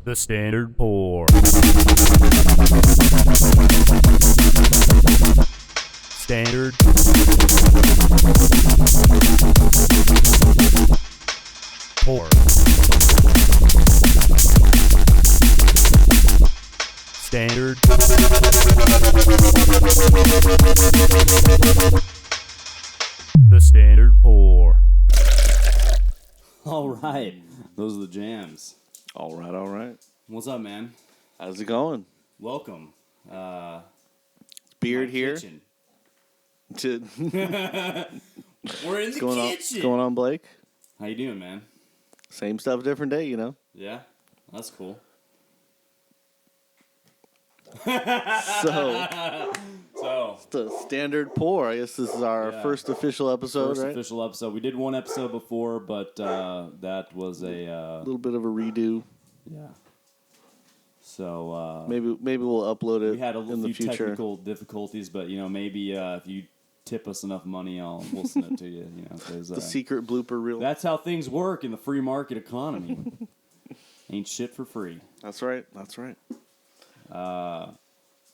The standard pour. Standard. Pour. Standard. The standard pour. All right. Those are the jams. All right. What's up, man? How's it going? Welcome. Beard my here. kitchen. To We're in the going on, kitchen. going on, Blake? How you doing, man? Same stuff, different day, you know. Yeah? That's cool. So So, the standard pour. I guess this is our first official episode, first right? official episode. We did one episode before, but that was A little bit of a redo. yeah. So, Maybe we'll upload it we had a in the few future. technical difficulties, but, maybe if you tip us enough money, we'll send it to you, 'cause, The secret blooper reel. that's how things work in the free market economy. Ain't shit for free. That's right.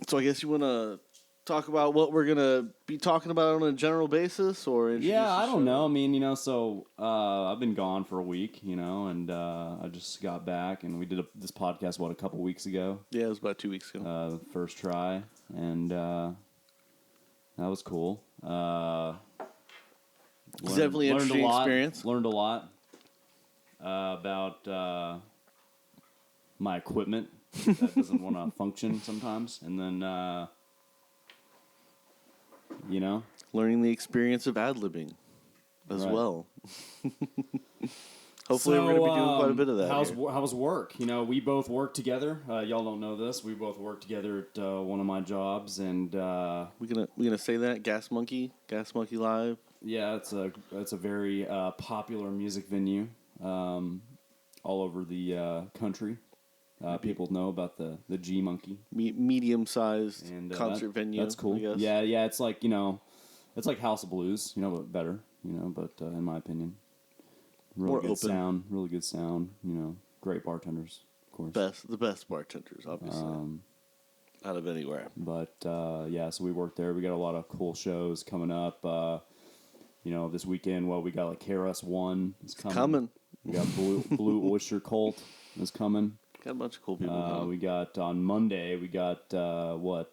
So I guess you want to talk about what we're gonna be talking about on a general basis, or introduce Yeah, the I don't show? know. I mean, so I've been gone for a week, and I just got back, and we did this podcast, a couple weeks ago, Yeah, it was about 2 weeks ago. first try, and that was cool. It's definitely an interesting experience. Learned a lot about my equipment that doesn't want to function sometimes, and then Learning the experience of ad-libbing as Right. well. Hopefully we're going to be doing quite a bit of that. How's work? We both work together. Y'all don't know this. We both work together at one of my jobs, and We gonna say that Gas Monkey Live. yeah, it's a very popular music venue all over the country. People know about the G Monkey Medium-sized and concert venue. That's cool. I guess. Yeah. It's like it's like House of Blues, but better. But in my opinion, really More good open. sound. Really good sound. Great bartenders, of course. The best bartenders, obviously, out of anywhere. But so we worked there. We got a lot of cool shows coming up. This weekend, we got like KRS-One is coming. We got Blue Oyster Cult is coming. Got a bunch of cool people. coming. We got on Monday. We got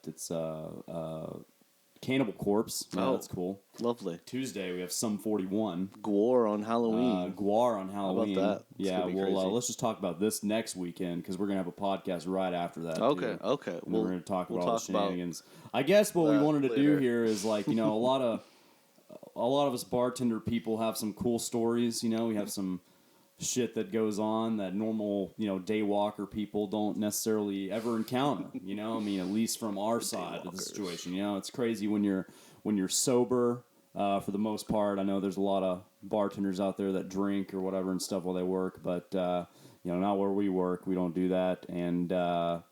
It's Cannibal Corpse. Yeah, Oh. that's cool. Lovely. Tuesday we have Sum 41. Gwar on Halloween. Guar on Halloween. that? It's Yeah, gonna be well, crazy. let's just talk about this next weekend because we're gonna have a podcast right after that. Okay. too. And we're going to talk we'll about all talk the about shenanigans. I guess what we that wanted to do later. here is a lot of us bartender people have some cool stories. We have some shit that goes on that normal day walker people don't necessarily ever encounter. At least from our side of the situation. It's crazy when you're sober. For the most part, I know there's a lot of bartenders out there that drink or whatever and stuff while they work, but not where we work. We don't do that, and it's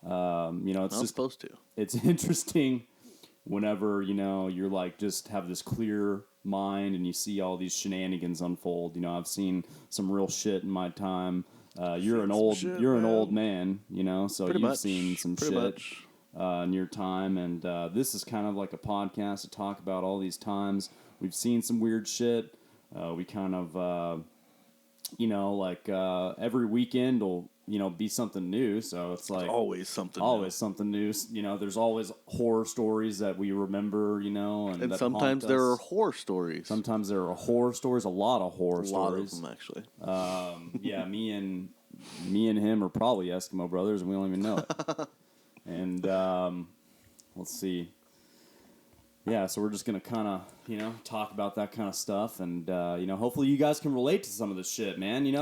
Not just supposed to. it's interesting whenever you're just have this clear mind and you see all these shenanigans unfold. I've seen some real shit in my time. You're an old man, so Pretty you've much. seen some Pretty shit much. in your time, and this is kind of like a podcast to talk about all these times. We've seen some weird shit. We kind of, every weekend will, be something new. So it's like Always something. always something new. There's always horror stories that we remember, and And that sometimes haunt there are us. horror stories. Sometimes there are horror stories. A lot of horror a lot stories. of them, actually. Yeah, me and him are probably Eskimo brothers, and we don't even know it. And let's see. Yeah, so we're just gonna kind of, talk about that kind of stuff, and hopefully you guys can relate to some of this shit, man. And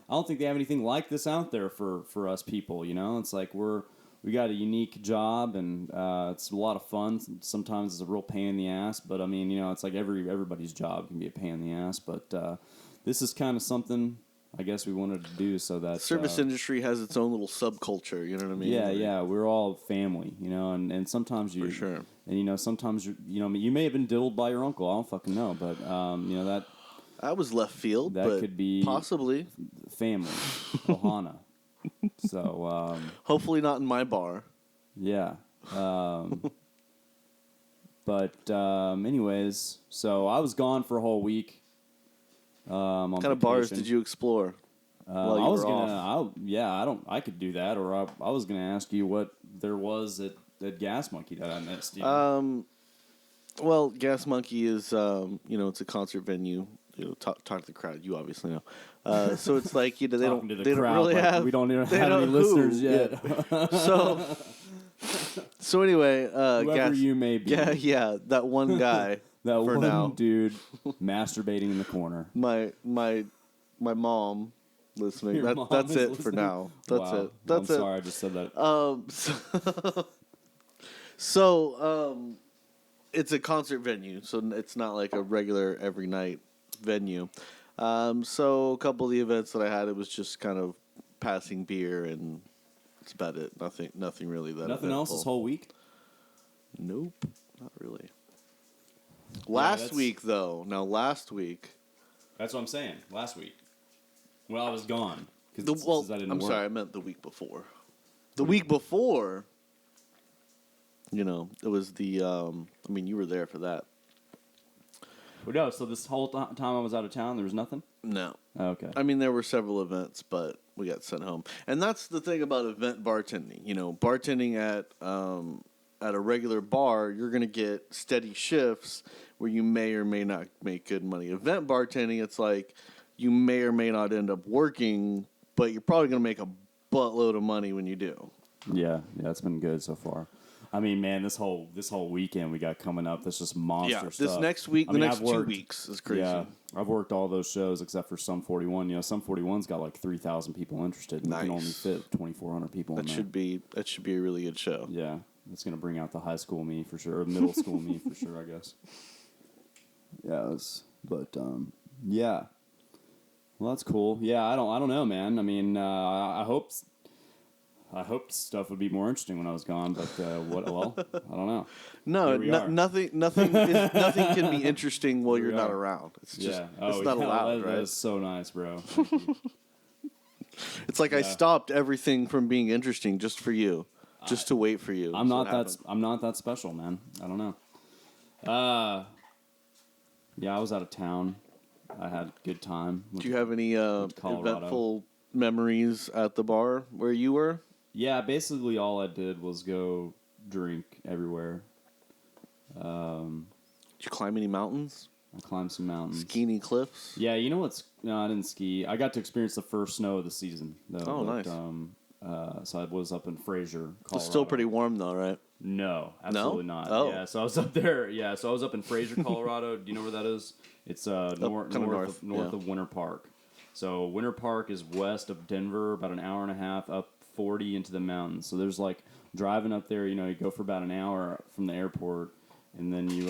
I don't think they have anything like this out there for us people. It's like we got a unique job, and it's a lot of fun. Sometimes it's a real pain in the ass, but it's like everybody's job can be a pain in the ass. But this is kind of something I guess we wanted to do so that The service industry has its own little subculture, you know what I mean? Yeah, we're all family, and sometimes you For sure. And sometimes you may have been diddled by your uncle. I don't fucking know, but that I was left field, That but could be possibly. family, Ohana. So Hopefully not in my bar. yeah. But anyways, so I was gone for a whole week. On What kind of bars vacation. did you explore? While you I was were off? I could do that, or I was gonna ask you what there was at Gas Monkey that I missed. Well, Gas Monkey is, it's a concert venue. Talk to the crowd. You obviously know. So it's like they Talking to don't the crowd, really like have. we don't even they have don't- any who? listeners yet. Yeah. So anyway, Whoever you may be, yeah, that one guy. that for one now. dude masturbating in the corner. My mom listening. Your mom That's is it for listening? now. That's Wow. it. That's I'm it. sorry, I just said that. It's a concert venue, so it's not like a regular every night venue. So a couple of the events that I had, it was just kind of passing beer, and that's about it. Nothing really that. Nothing else this eventful. whole week. Nope, not really. Last week, though. Now, last week. That's what I'm saying. Last week, well, I was gone I didn't I'm work. sorry, I meant the week before. The week before, it was the. You were there for that. Well, no, so this whole time I was out of town, there was nothing. No. Okay. There were several events, but we got sent home. And that's the thing about event bartending. Bartending at a regular bar, you're going to get steady shifts where you may or may not make good money. Event bartending, it's like you may or may not end up working, but you're probably going to make a buttload of money when you do. Yeah, it's been good so far. Man, this whole weekend we got coming up, that's just monster stuff. This next week, the next 2 weeks is crazy. Yeah, I've worked all those shows except for Sum 41. Sum 41's got like 3,000 people interested, and Nice. you can only fit 2,400 people in That there. should be a really good show. Yeah, it's gonna bring out the high school me for sure, or middle school me for sure, I guess. Yeah, yeah. Well, that's cool. Yeah, I don't know, man. I hope stuff would be more interesting when I was gone, but I don't know. No, Here we are. nothing can be interesting while you're not around. It's just it's not allowed, right? That's so nice, bro. Thank you. It's like I stopped everything from being interesting just for you, just to wait for you. I'm not that special, man. I don't know. Yeah, I was out of town. I had a good time. Do you have any Colorado. eventful memories at the bar where you were? Yeah, basically all I did was go drink everywhere. Did you climb any mountains? I climbed some mountains. Ski any cliffs? Yeah, no, I didn't ski. I got to experience the first snow of the season, though. Oh, but, nice. So I was up in Fraser, Colorado. It's still pretty warm though, right? No, absolutely not. Oh. Yeah, so I was up there. Yeah, so I was up in Fraser, Colorado. Do you know where that is? It's north of Winter Park. So Winter Park is west of Denver, about an hour and a half up 40 into the mountains. So there's like driving up there. You go for about an hour from the airport, and then you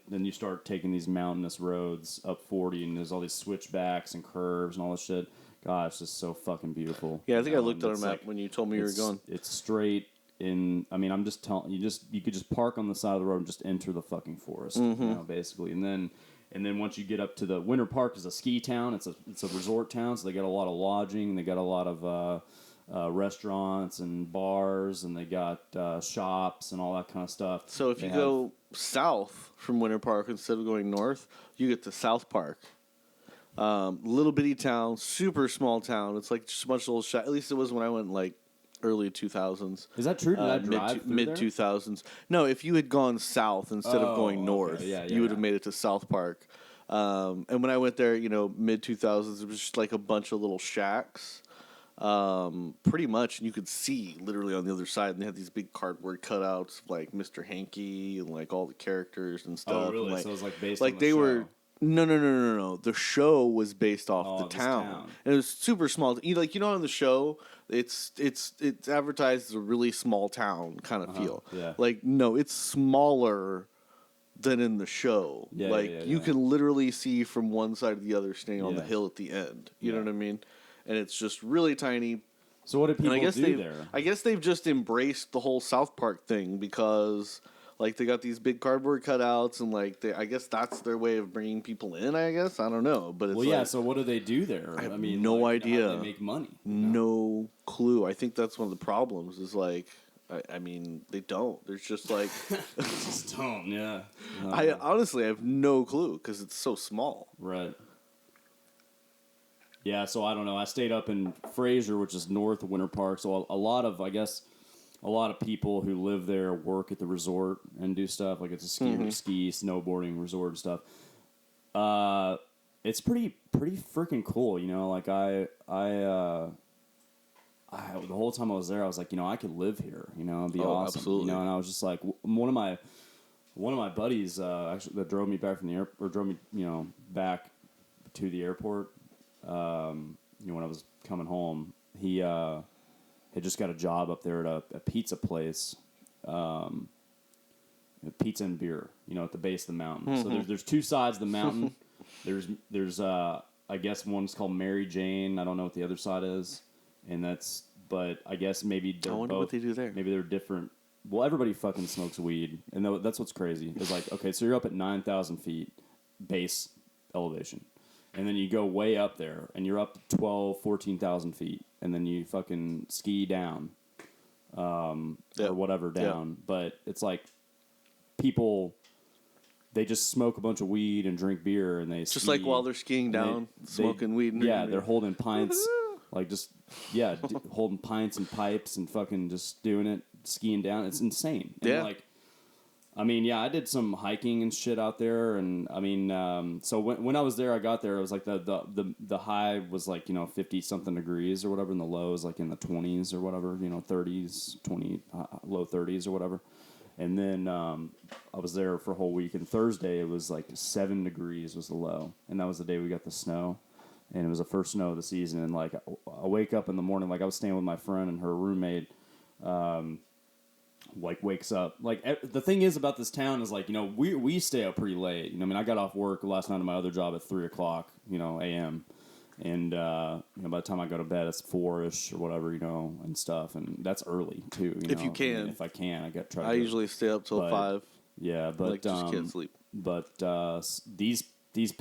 then you start taking these mountainous roads up 40, and there's all these switchbacks and curves and all this shit. God, it's just so fucking beautiful. Yeah, I think I looked at a map when you told me you were going. It's straight. I'm just telling you, you could just park on the side of the road and just enter the fucking forest, basically. And then once you get up to the Winter Park is a ski town. It's a resort town, so they got a lot of lodging. They got a lot of restaurants and bars, and they got shops and all that kind of stuff. So if you go south from Winter Park instead of going north, you get to South Park. Little bitty town, super small town. It's like just a bunch of little shops. At least it was when I went like early 2000s. Is that true? Did I drive mid 2000s? No, if you had gone south instead of going north, you would have made it to South Park. And when I went there, mid 2000s, it was just like a bunch of little shacks, pretty much, and you could see literally on the other side, and they had these big cardboard cutouts of like Mr. Hanky and like all the characters and stuff. Oh, really? And, so it was like based like on the they show. were. No. The show was based off the town. And it was super small. On the show, it's advertised as a really small town kind of feel. Yeah. Like, no, it's smaller than in the show. You can literally see from one side to the other standing on the hill at the end. You know what I mean? And it's just really tiny. So what do people do there? I guess they've just embraced the whole South Park thing because Like they got these big cardboard cutouts, and like I guess that's their way of bringing people in. I guess I don't know, but it's Well, like, yeah. So what do they do there? I have mean, no like, idea. How do they make money? No clue. I think that's one of the problems. Is like, I mean, they don't. There's just like, Just don't. Yeah. I honestly have no clue because it's so small. Right. Yeah, so I don't know. I stayed up in Fraser, which is north of Winter Park. So a lot of, I guess, a lot of people who live there work at the resort and do stuff. Like it's a ski, snowboarding resort and stuff. It's pretty freaking cool. You know, like I the whole time I was there, I was like, you know, I could live here. You know, it'd be awesome. Absolutely. You know, and I was just like, one of my buddies actually that drove me back from the airport, or drove me, you know, back to the airport. You know, when I was coming home, he had just got a job up there at a pizza place, pizza and beer. You know, at the base of the mountain. Mm-hmm. So there's two sides of the mountain. there's I guess one's called Mary Jane. I don't know what the other side is, and but I guess maybe they're I wonder both, what they do there. Maybe they're different. Well, everybody fucking smokes weed, and that's what's crazy. It's like, okay, so you're up at 9,000 feet base elevation. And then you go way up there, and you're up to 14,000 feet, and then you fucking ski down, or whatever down. Yep. But it's like people, they just smoke a bunch of weed and drink beer, and they just ski, like while they're skiing down, smoking weed. And yeah, they're holding pints, like just holding pints and pipes and fucking just doing it, skiing down. It's insane. And yeah. Like, I mean, yeah, I did some hiking and shit out there, and I mean, so when I was there, I got there, it was like the high was like, you know, 50 something degrees or whatever, and the low is like in the 20s or whatever, you know, 30s, 20, low 30s or whatever, and then I was there for a whole week, and Thursday it was like 7 degrees was the low, and that was the day we got the snow, and it was the first snow of the season, and like I wake up in the morning, like I was staying with my friend and her roommate. Like wakes up. Like the thing is about this town is like, you know, we stay up pretty late. You know, I mean, I got off work last night at my other job at 3:00, you know, a.m. And you know, by the time I go to bed, it's 4-ish or whatever, you know, and stuff. And that's early too. You know? If you can, I mean, if I can, I got try. I usually stay up till 5. Yeah, but like, just can't sleep. But these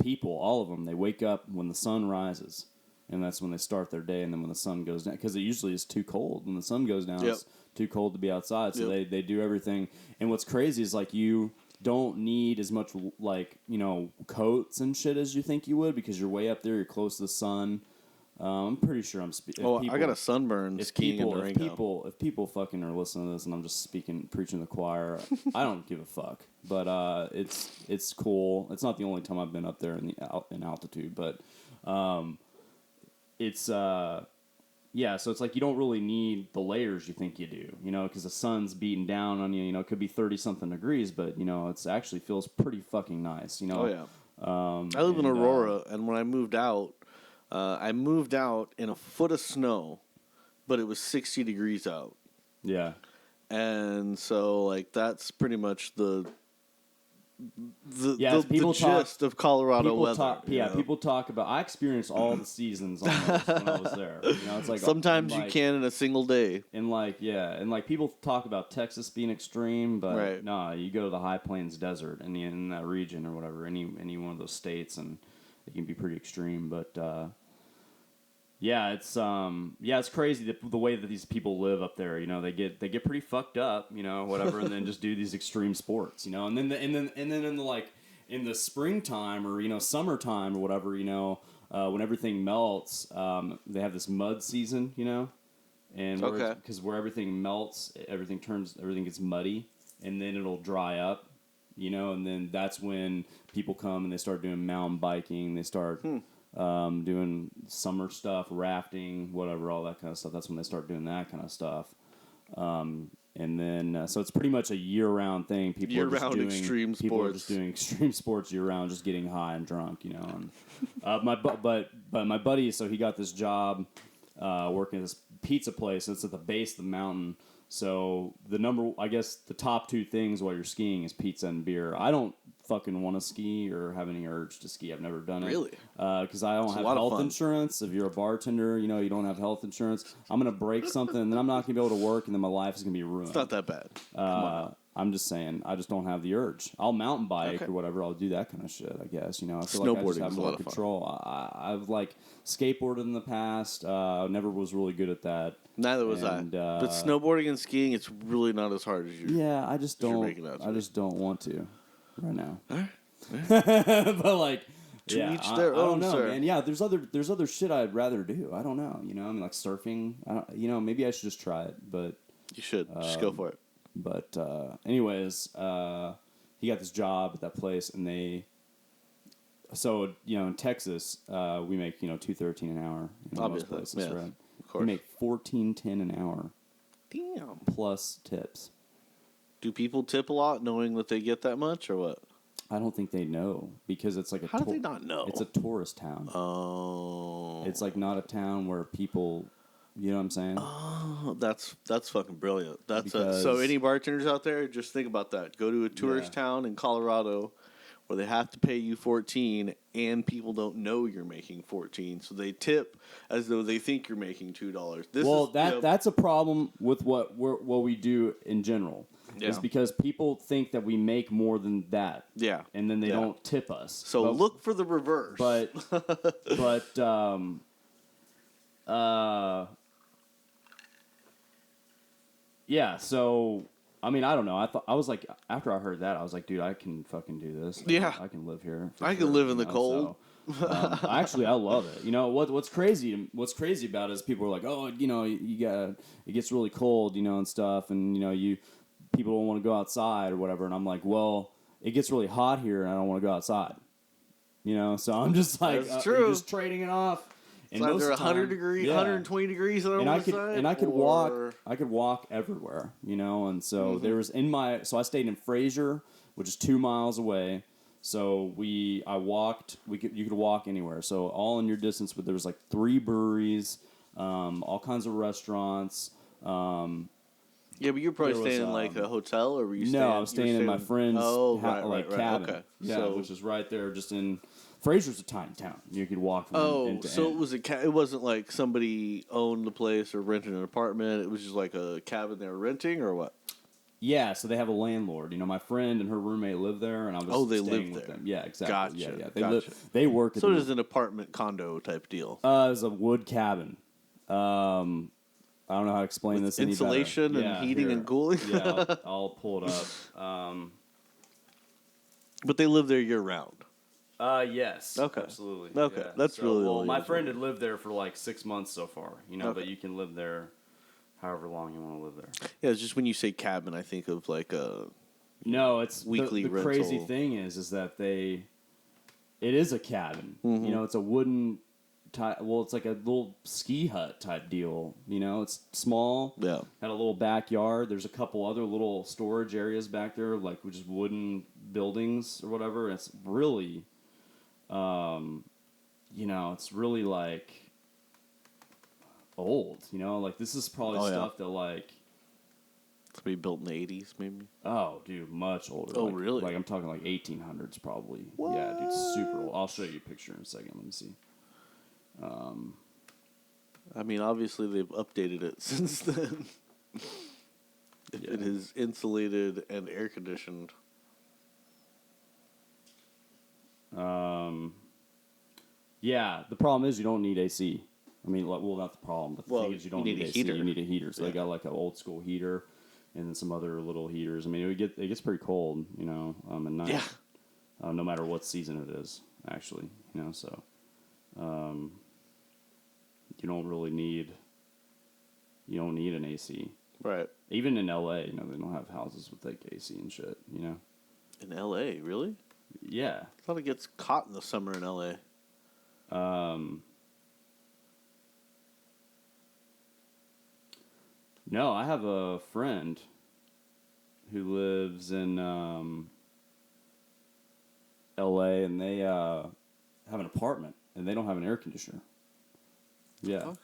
people, all of them, they wake up when the sun rises. And that's when they start their day, and then when the sun goes down, because it usually is too cold. When the sun goes down, It's too cold to be outside, so they do everything. And what's crazy is, like, you don't need as much, like, you know, coats and shit as you think you would, because you're way up there, you're close to the sun. I'm pretty sure I'm speaking. I got a sunburn skiing in Durango. If people fucking are listening to this, and I'm just preaching to the choir, I don't give a fuck. But it's cool. It's not the only time I've been up there in altitude, but it's so it's like you don't really need the layers you think you do, you know, because the sun's beating down on you. You know, it could be 30-something degrees, but you know, it's actually feels pretty fucking nice. You know. Oh yeah. I live in Aurora, and when I moved out in a foot of snow, but it was 60 degrees out. Yeah. And so, like, that's pretty much the gist of Colorado weather. People talk about. I experienced all the seasons almost when I was there. You know, it's like sometimes you can in a single day. And people talk about Texas being extreme, but nah, you go to the High Plains Desert in that region or whatever, any one of those states, and it can be pretty extreme. But it's crazy the way that these people live up there. You know, they get pretty fucked up, you know, whatever, and then just do these extreme sports, you know, and then in the springtime or, you know, summertime or whatever, you know, when everything melts, they have this mud season, you know, and because where everything melts, everything gets muddy, and then it'll dry up, you know, and then that's when people come and they start doing mountain biking, they start. Doing summer stuff, rafting, whatever, all that kind of stuff. That's when they start doing that kind of stuff. And then, so it's pretty much a year-round thing. People are just doing extreme sports year-round, just getting high and drunk, you know. And my buddy, so he got this job working at this pizza place. It's at the base of the mountain. So the top two things while you're skiing is pizza and beer. I don't fucking want to ski or have any urge to ski. I've never done it. Really? Because I don't have health insurance. If you're a bartender, you know, you don't have health insurance. I'm going to break something, and then I'm not going to be able to work, and then my life is going to be ruined. It's not that bad. I'm just saying, I just don't have the urge. I'll mountain bike Okay. or whatever. I'll do that kind of shit, I guess. You know, I feel like I just Snowboarding have is a more lot of fun. control. I've like skateboarded in the past. Never was really good at that. Neither was And, I. But snowboarding and skiing, it's really not as hard as you. Yeah, I just you're don't. making out to I be. just don't want to right now. All right. But like, To yeah, each I their don't own, know, sir. man. Yeah, there's other shit I'd rather do. I don't know. You know, I mean, like surfing. I don't, you know, maybe I should just try it. But You should. Just go for it. anyways, he got this job at that place, and they. So you know, in Texas, we make $2.13 an hour in most Obviously, places, yes, right? of course. We make $14.10 an hour Damn. plus tips. Do people tip a lot knowing that they get that much or what? I don't think they know because it's like a. How do they not know? It's a tourist town. Oh. It's like not a town where people. You know what I'm saying? Oh, that's fucking brilliant. So Because- any bartenders out there, just think about that. Go to a tourist Yeah. town in Colorado where they have to pay you 14 and people don't know you're making 14, so they tip as though they think you're making $2. That's a problem with what we do in general. Is Yeah. because people think that we make more than that. Yeah. And then they Yeah. don't tip us. So look for the reverse. But yeah. So I mean, I don't know. I was like, after I heard that, I was like, dude, I can fucking do this. Yeah. I can live here. for I can sure, live in you the know, cold. So, actually, I love it. You know what's crazy? What's crazy about it is people are like, oh, it gets really cold, and stuff, and people don't want to go outside or whatever. And I'm like, well, it gets really hot here, and I don't want to go outside. So I'm just like, That's true. just trading it off. It's either 100 degrees, 120 degrees on and the I could side, I could walk everywhere, and so Mm-hmm. there was I stayed in Fraser, which is 2 miles away. So you could walk anywhere. So all in your distance, but there was like 3 breweries, all kinds of restaurants. Yeah, but you're probably There was, staying in like a hotel, or were you? No, I was staying in my friend's right, cabin. Okay. Yeah, which is right there, just in. Fraser's a tiny town. You could walk from end to so end. it was it wasn't like somebody owned the place or rented an apartment. It was just like a cabin they were renting, or what? Yeah, so they have a landlord. My friend and her roommate live there, and I was they staying live with there. them. Yeah, exactly. Gotcha, Yeah. They gotcha. They work at So the, it is an apartment condo type deal. it was a wood cabin. I don't know how to explain this any better. Insulation and Yeah, heating here. and cooling. Yeah, I'll pull it up. But they live there year round. Yes. Okay. Absolutely. Okay, yeah. that's really well. all My yours. friend had lived there for like 6 months so far. But Okay. you can live there, however long you want to live there. Yeah, it's just when you say cabin, I think of like a. No, it's Weekly the crazy rental. thing is that it is a cabin. Mm-hmm. It's a wooden it's like a little ski hut type deal. It's small. Yeah. Had a little backyard. There's a couple other little storage areas back there, like just wooden buildings or whatever. It's really, it's really like old. Like this is probably Oh, yeah. stuff that like. Somebody built in the 80s, maybe. Oh, dude, much older. Oh, like, really? Like I'm talking like 1800s, probably. Yeah, dude, super old. I'll show you a picture in a second. Let me see. I mean, obviously they've updated it since then. If Yeah. it is insulated and air conditioned. Yeah, the problem is you don't need AC. I mean, well, not the problem, but the Well, thing is you don't you need need a AC. heater. You need a heater. So Yeah. they got like an old school heater, and then some other little heaters. I mean, it gets pretty cold, at night. Yeah. No matter what season it is, actually, so you don't really need. You don't need an AC. Right. Even in LA, they don't have houses with like AC and shit. In LA, really? Yeah. I thought it gets hot in the summer in LA. No, I have a friend who lives in LA, and they have an apartment, and they don't have an air conditioner. Yeah. Fuck.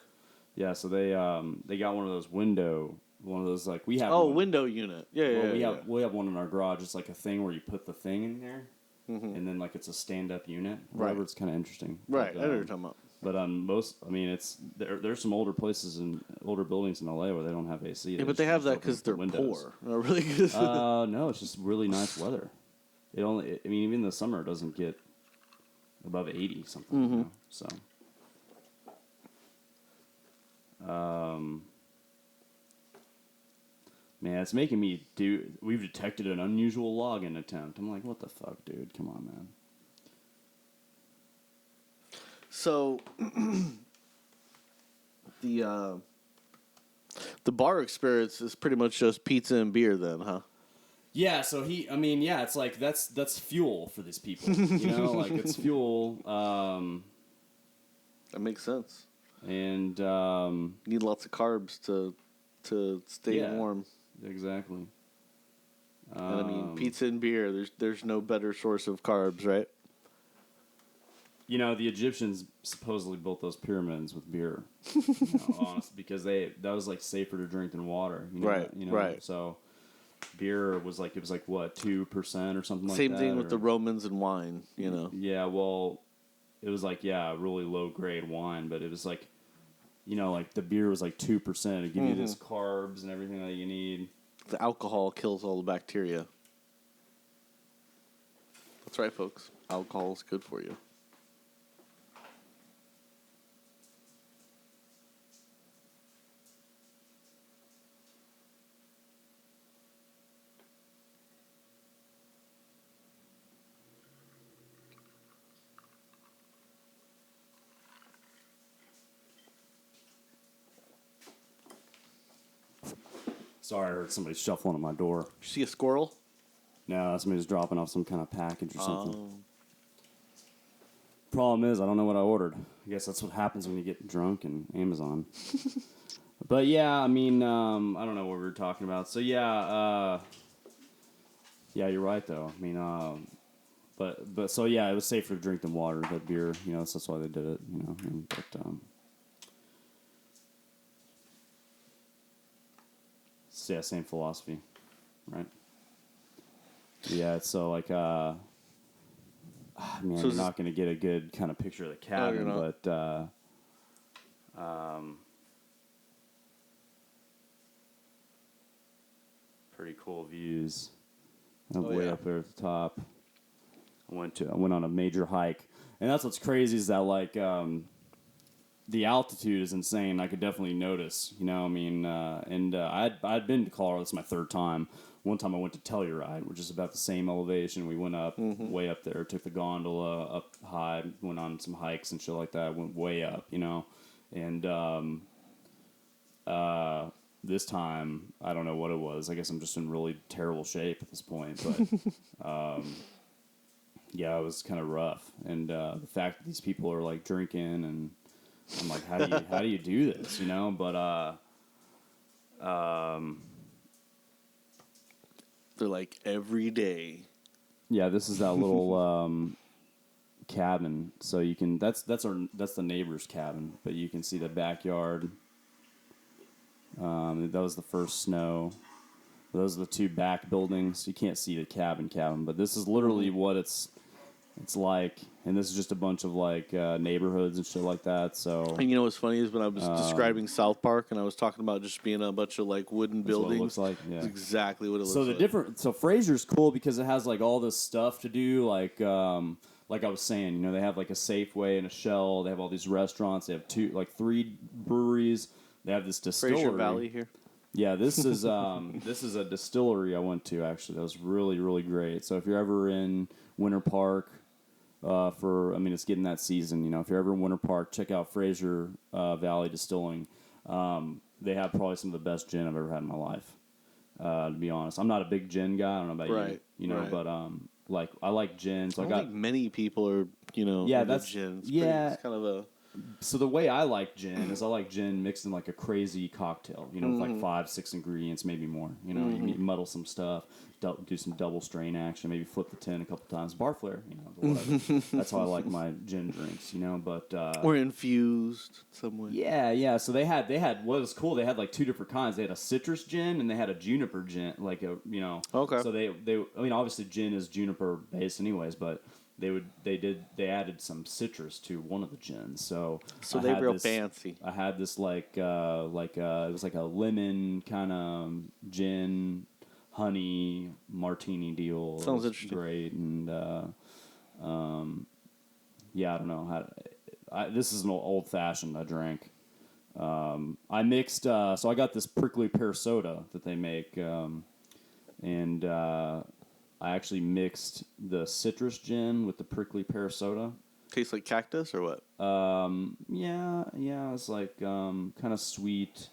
Yeah, so they got one of those like we have. Oh, one. window unit. Yeah, Well, yeah, we have one in our garage. It's like a thing where you put the thing in there, Mhm. and then like it's a stand-up unit. Right. Whatever. It's kind of interesting. Right, But, I know what you're talking about. But on most, I mean, there's some older places and older buildings in LA where they don't have AC. Yeah, but they have that because they're poor. Not really. No, it's just really nice weather. I mean, even in the summer, it doesn't get above 80 something. Mm-hmm. You know? So, man, it's making me do. We've detected an unusual login attempt. I'm like, what the fuck, dude? Come on, man. So the bar experience is pretty much just pizza and beer, then, huh? Yeah, so yeah, it's like that's fuel for these people, you know, like it's fuel. That makes sense. And Need lots of carbs to stay warm. Exactly. And I mean, pizza and beer. There's no better source of carbs, right? You know, the Egyptians supposedly built those pyramids with beer. Honestly, because that was like safer to drink than water. You know, Right. Right. So beer was like what 2% or something like that. Same thing with the Romans and wine. You know. Yeah. Well, it was like really low grade wine, but it was like, like the beer was like 2%. It give you this carbs and everything that you need. The alcohol kills all the bacteria. That's right, folks. Alcohol is good for you. Sorry, I heard somebody shuffling at my door. Did you see a squirrel? No, somebody's dropping off some kind of package or something. Problem is, I don't know what I ordered. I guess that's what happens when you get drunk and Amazon. But yeah, I mean, I don't know what we were talking about. So yeah, you're right though. I mean, but so yeah, it was safer to drink than water, but beer. That's why they did it. Yeah, same philosophy, right? Yeah, so like, man, So you're not going to get a good kind of picture of the cabin, but pretty cool views. Way up there at the top. I went on a major hike, and that's what's crazy is that like the altitude is insane. I could definitely notice, I'd been to Colorado. This is my third time. One time I went to Telluride, which is about the same elevation. We went up way up there, took the gondola up high, went on some hikes and shit like that. Went way up, and this time I don't know what it was. I guess I'm just in really terrible shape at this point, but yeah, it was kind of rough. And the fact that these people are like drinking and I'm like, how do you do this? But they're like every day. Yeah, this is that little cabin. So you can that's the neighbor's cabin, but you can see the backyard. That was the first snow. Those are the two back buildings. You can't see the cabin, but this is literally what it's like, and this is just a bunch of like neighborhoods and shit like that. So, and what's funny is when I was describing South Park and I was talking about just being a bunch of like wooden buildings. What it looks like, yeah. That's exactly what it looks like. So Fraser's cool because it has like all this stuff to do. Like I was saying, they have like a Safeway and a Shell. They have all these restaurants. They have three breweries. They have this distillery. Fraser Valley here. Yeah, this is this is a distillery I went to actually. That was really, really great. So if you're ever in Winter Park, it's getting that season. If you're ever in Winter Park, check out Fraser Valley Distilling. They have probably some of the best gin I've ever had in my life. To be honest, I'm not a big gin guy. I don't know about you, right. But I like gin. So I don't think many people are into gin. It's kind of a. So the way I like gin is I like gin mixed in like a crazy cocktail, with like 5-6 ingredients, maybe more. You muddle some stuff, do some double strain action, maybe flip the tin a couple times, bar flare, whatever. That's how I like my gin drinks, But or infused some way. Yeah. So they had what was cool. They had like two different kinds. They had a citrus gin and they had a juniper gin, like a. Okay. So they obviously gin is juniper based anyways, but they added some citrus to one of the gins. So they had real this- fancy. I had this it was like a lemon kind of gin honey martini deal. Sounds It was interesting. great, and yeah, I don't know how. This is an old fashioned I drank. I mixed, so I got this prickly pear soda that they make, and I actually mixed the citrus gin with the prickly pear soda. Tastes like cactus or what? Yeah, it's like kind of sweet,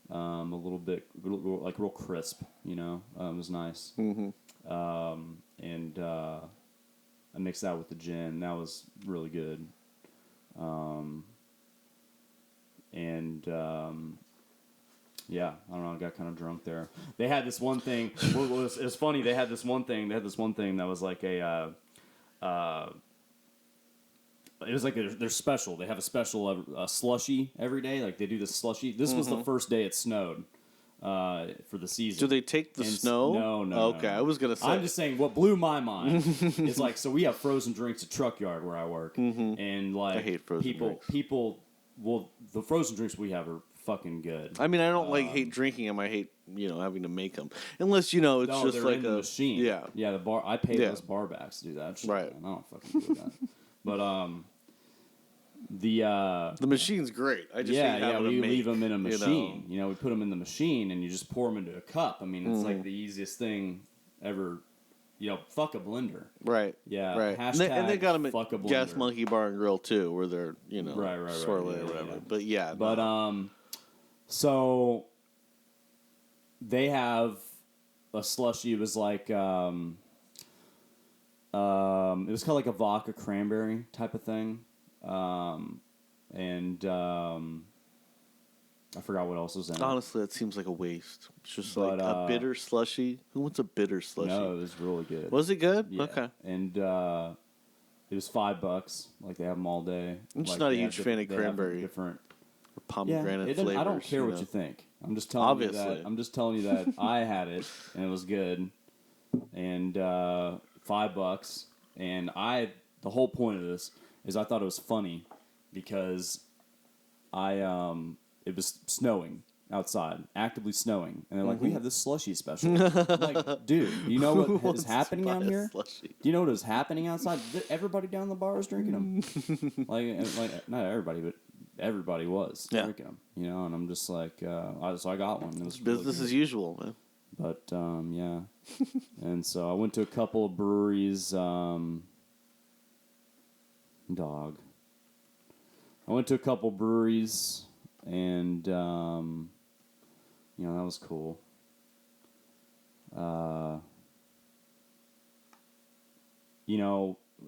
a little bit like real crisp. You know, it was nice. Mm-hmm. And I mixed that with the gin. That was really good. Yeah, I don't know. I got kind of drunk there. They had this one thing. It was funny. They had this one thing that was like a. It was like their special. They have a special slushy every day. Like they do this slushy. This was the first day it snowed for the season. Do they take the snow? No. Okay, I was gonna say. I'm just saying. What blew my mind is like so we have frozen drinks at Truck Yard where I work, and like I hate frozen drinks. People. Well, the frozen drinks we have are fucking good. I mean, I don't hate drinking them. I hate having to make them. Unless it's No, just they're like in the machine. Yeah. The bar. I pay Yeah. those bar backs to do that. Shit, Right. man. I don't fucking do that. But The machine's great. I just hate having to we make, leave them in a machine. We put them in the machine and you just pour them into a cup. I mean, it's like the easiest thing ever. Fuck a blender. Right. Yeah. Right. Hashtag And they got them fuck a at blender. Gas Monkey Bar and Grill too, where they're Right, swirling yeah, or whatever. yeah. But yeah. But no. so they have a slushy. It was like it was kind of like a vodka cranberry type of thing, and I forgot what else was in it. Honestly, that seems like a waste. It's just But, like a bitter slushy. Who wants a bitter slushy? No, it was really good. Was it good? Yeah. Okay. And it was $5. Like they have them all day. I'm just Like, not a they have huge fan of they have cranberry. Different. Or pomegranate flavors. I don't care what you think. I'm just telling you Obviously. that. I'm just telling you that I had it and it was good, and $5. And the whole point of this is I thought it was funny because it was snowing outside, actively snowing, and they're like, "We have this slushy special." I'm like, dude, do you know what is happening out here? Slushy. Do you know what is happening outside? Everybody down the bar is drinking them. like not everybody, but everybody was drinking them. And I'm just like, so I got one. It was really Business good. as usual, man. But yeah, and so I went to a couple of breweries. I went to a couple breweries, and that was cool.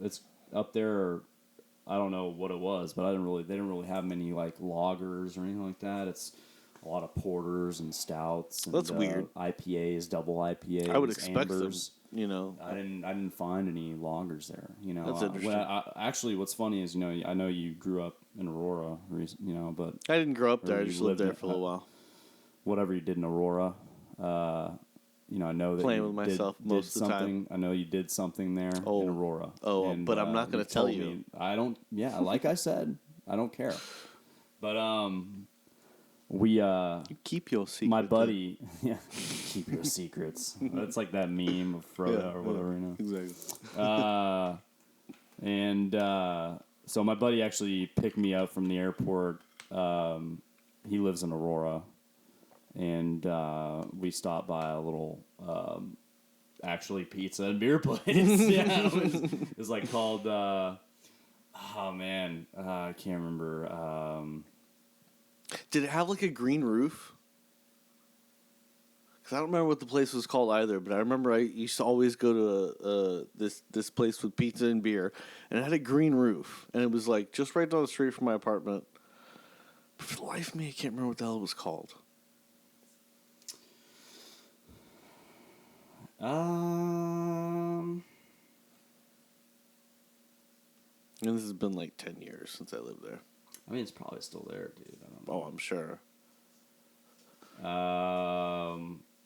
It's up there. I don't know what it was, but they didn't really have many like lagers or anything like that. It's a lot of porters and stouts. And, That's weird. IPAs, double IPAs. I would expect ambers. them. I didn't find any lagers there. That's interesting. Actually, what's funny is I know you grew up in Aurora, but I didn't grow up there. or I you just lived there lived for a little while. whatever you did in Aurora. I know that Playing you with myself most of the time. something. I know you did something there in Aurora. But I'm not gonna you tell told you. me- I don't. Yeah, like I said, I don't care. But we You keep your secret. my buddy, yeah, keep your secrets. That's like that meme of Frodo or whatever, Exactly. So my buddy actually picked me up from the airport. He lives in Aurora, and we stopped by a little, actually pizza and beer place. Yeah, it was like called. I can't remember. Did it have like a green roof? Because I don't remember what the place was called either, but I remember I used to always go to this place with pizza and beer, and it had a green roof, and it was like just right down the street from my apartment. But for the life of me, I can't remember what the hell it was called. And this has been like 10 years since I lived there. I mean, it's probably still there, dude. I don't know. Oh, I'm sure.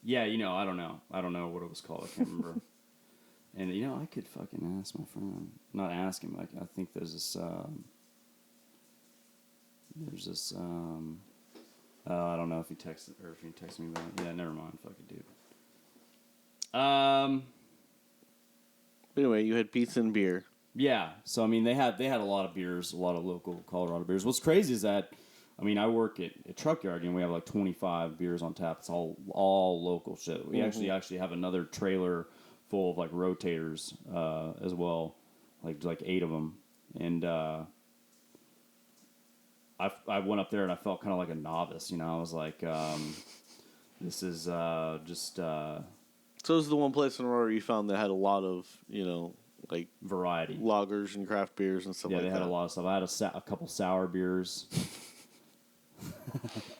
Yeah, I don't know. I don't know what it was called. I can't remember. And I could fucking ask my friend. Not ask him. Like I think there's this. I don't know if he texted or if he texted me about it. Yeah, never mind. Fuck it, dude. Anyway, you had pizza and beer. Yeah. So I mean, they had a lot of beers, a lot of local Colorado beers. What's crazy is that, I mean, I work at a truck yard and we have like 25 beers on tap. It's all local shit. We actually have another trailer full of like rotators as well, like 8 of them, and I went up there and I felt kind of like a novice. I was like, this is just. So it was the one place in Aurora you found that had a lot of, like variety, lagers and craft beers and stuff like that. Yeah, they had a lot of stuff. I had a couple sour beers.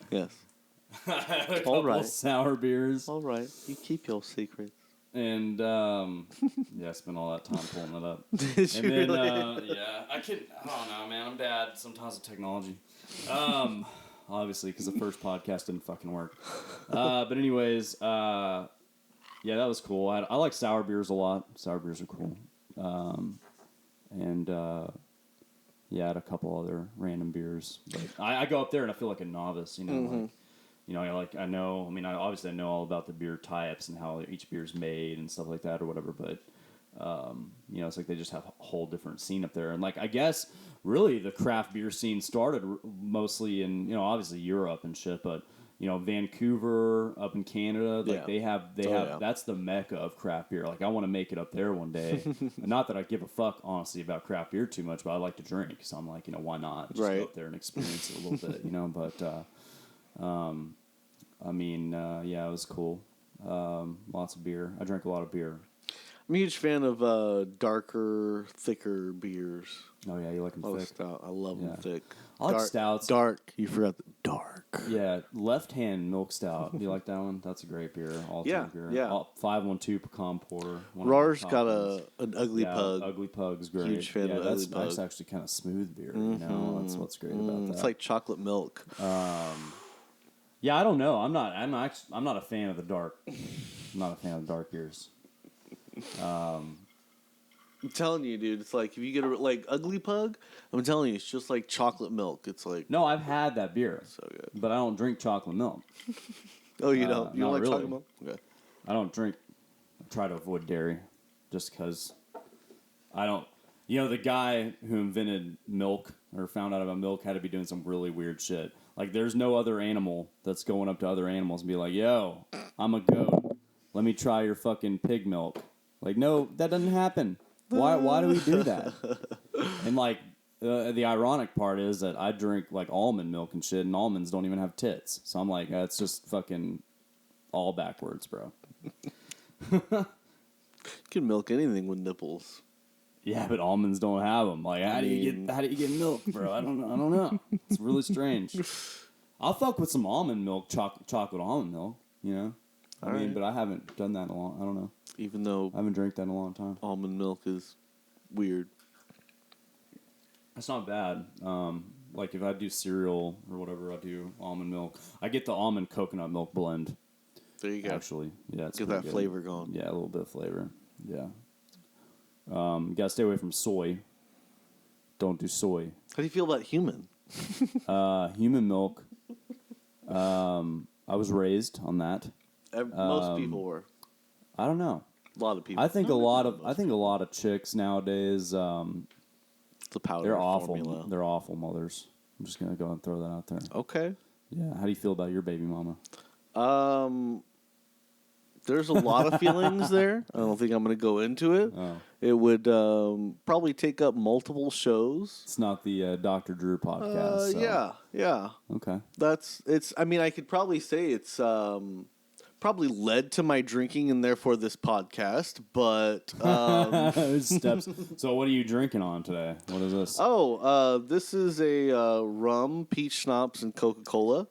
Yes. A couple sour beers. All right. You keep your secrets. And yeah, I spent all that time pulling that up. Did you then, really? yeah, I don't know, man. I'm bad sometimes with technology. Obviously, because the first podcast didn't fucking work. But anyways, yeah, that was cool. I like sour beers a lot. Sour beers are cool. And yeah, I had a couple other random beers. But I go up there and I feel like a novice, I know. I mean, obviously I know all about the beer types and how each beer's made and stuff like that or whatever. But it's like they just have a whole different scene up there. And like I guess really the craft beer scene started mostly in obviously Europe and shit, but Vancouver up in Canada, like they have that's the mecca of craft beer. Like I want to make it up there one day. Not that I give a fuck honestly about craft beer too much, but I like to drink, so I'm like, why not just go up there and experience it a little bit, But I mean, yeah, it was cool. Lots of beer. I drank a lot of beer. I'm a huge fan of darker, thicker beers. Oh yeah, you like them thick? Stout. I love them thick. I like stouts. Dark. You forgot the dark. Yeah, Left Hand Milk Stout. Do you like that one? That's a great beer. All-time beer. Yeah. 512 pecan porter. Roar's got an ugly pug. Ugly Pug's great. Huge fan of that's Ugly Pug. That's actually kind of smooth beer. That's what's great about that. It's like chocolate milk. Yeah, I don't know. I'm not a fan of the dark. I'm not a fan of dark beers. I'm telling you, dude. It's like if you get like Ugly Pug, I'm telling you, it's just like chocolate milk. It's like no, I've had that beer. So good. But I don't drink chocolate milk. Oh, you don't? You don't like really. chocolate milk? Okay. I don't drink. I try to avoid dairy, just because I don't. The guy who invented milk or found out about milk had to be doing some really weird shit. Like, there's no other animal that's going up to other animals and be like, "Yo, I'm a goat. Let me try your fucking pig milk." Like, no, that doesn't happen. Why do we do that? And like, the ironic part is that I drink like almond milk and shit, and almonds don't even have tits. So I'm like, that's just fucking all backwards, bro. You can milk anything with nipples. Yeah, but almonds don't have them. Like, how do you get milk, bro? I don't know. It's really strange. I'll fuck with some almond milk, chocolate almond milk. But I haven't done that in a long. I don't know. Even though I haven't drank that in a long time. Almond milk is weird. It's not bad. Like if I do cereal or whatever, I do almond milk. I get the almond coconut milk blend. There you go. Actually, yeah, it's get that good. flavor going. Yeah, a little bit of flavor. Yeah. You gotta stay away from soy. Don't do soy. How do you feel about human? Human milk. I was raised on that. Most people were. I don't know. A lot of people. I think a lot of chicks nowadays. The powder. They're awful. Formula. They're awful mothers. I'm just gonna go and throw that out there. Okay. Yeah. How do you feel about your baby mama? There's a lot of feelings there. I don't think I'm going to go into it. Oh. It would probably take up multiple shows. It's not the Dr. Drew podcast. So. Yeah. Okay. I mean, I could probably say it's probably led to my drinking and therefore this podcast, but steps. So what are you drinking on today? What is this? This is a rum, peach schnapps, and Coca-Cola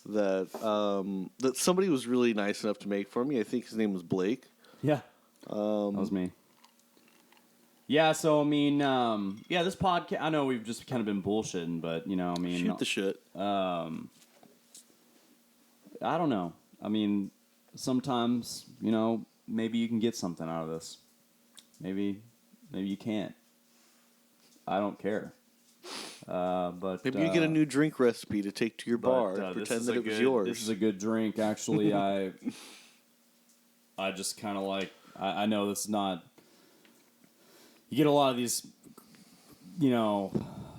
that somebody was really nice enough to make for me. I think his name was Blake. Yeah. That was me. Yeah, so, I mean, this podcast, I know we've just kind of been bullshitting, but, Shoot the shit. I don't know. I mean, sometimes, maybe you can get something out of this. maybe you can't. I don't care. But Maybe you get a new drink recipe to take to your bar and pretend that it was yours. This is a good drink. Actually, I just kind of like. I know this is not. You get a lot of these,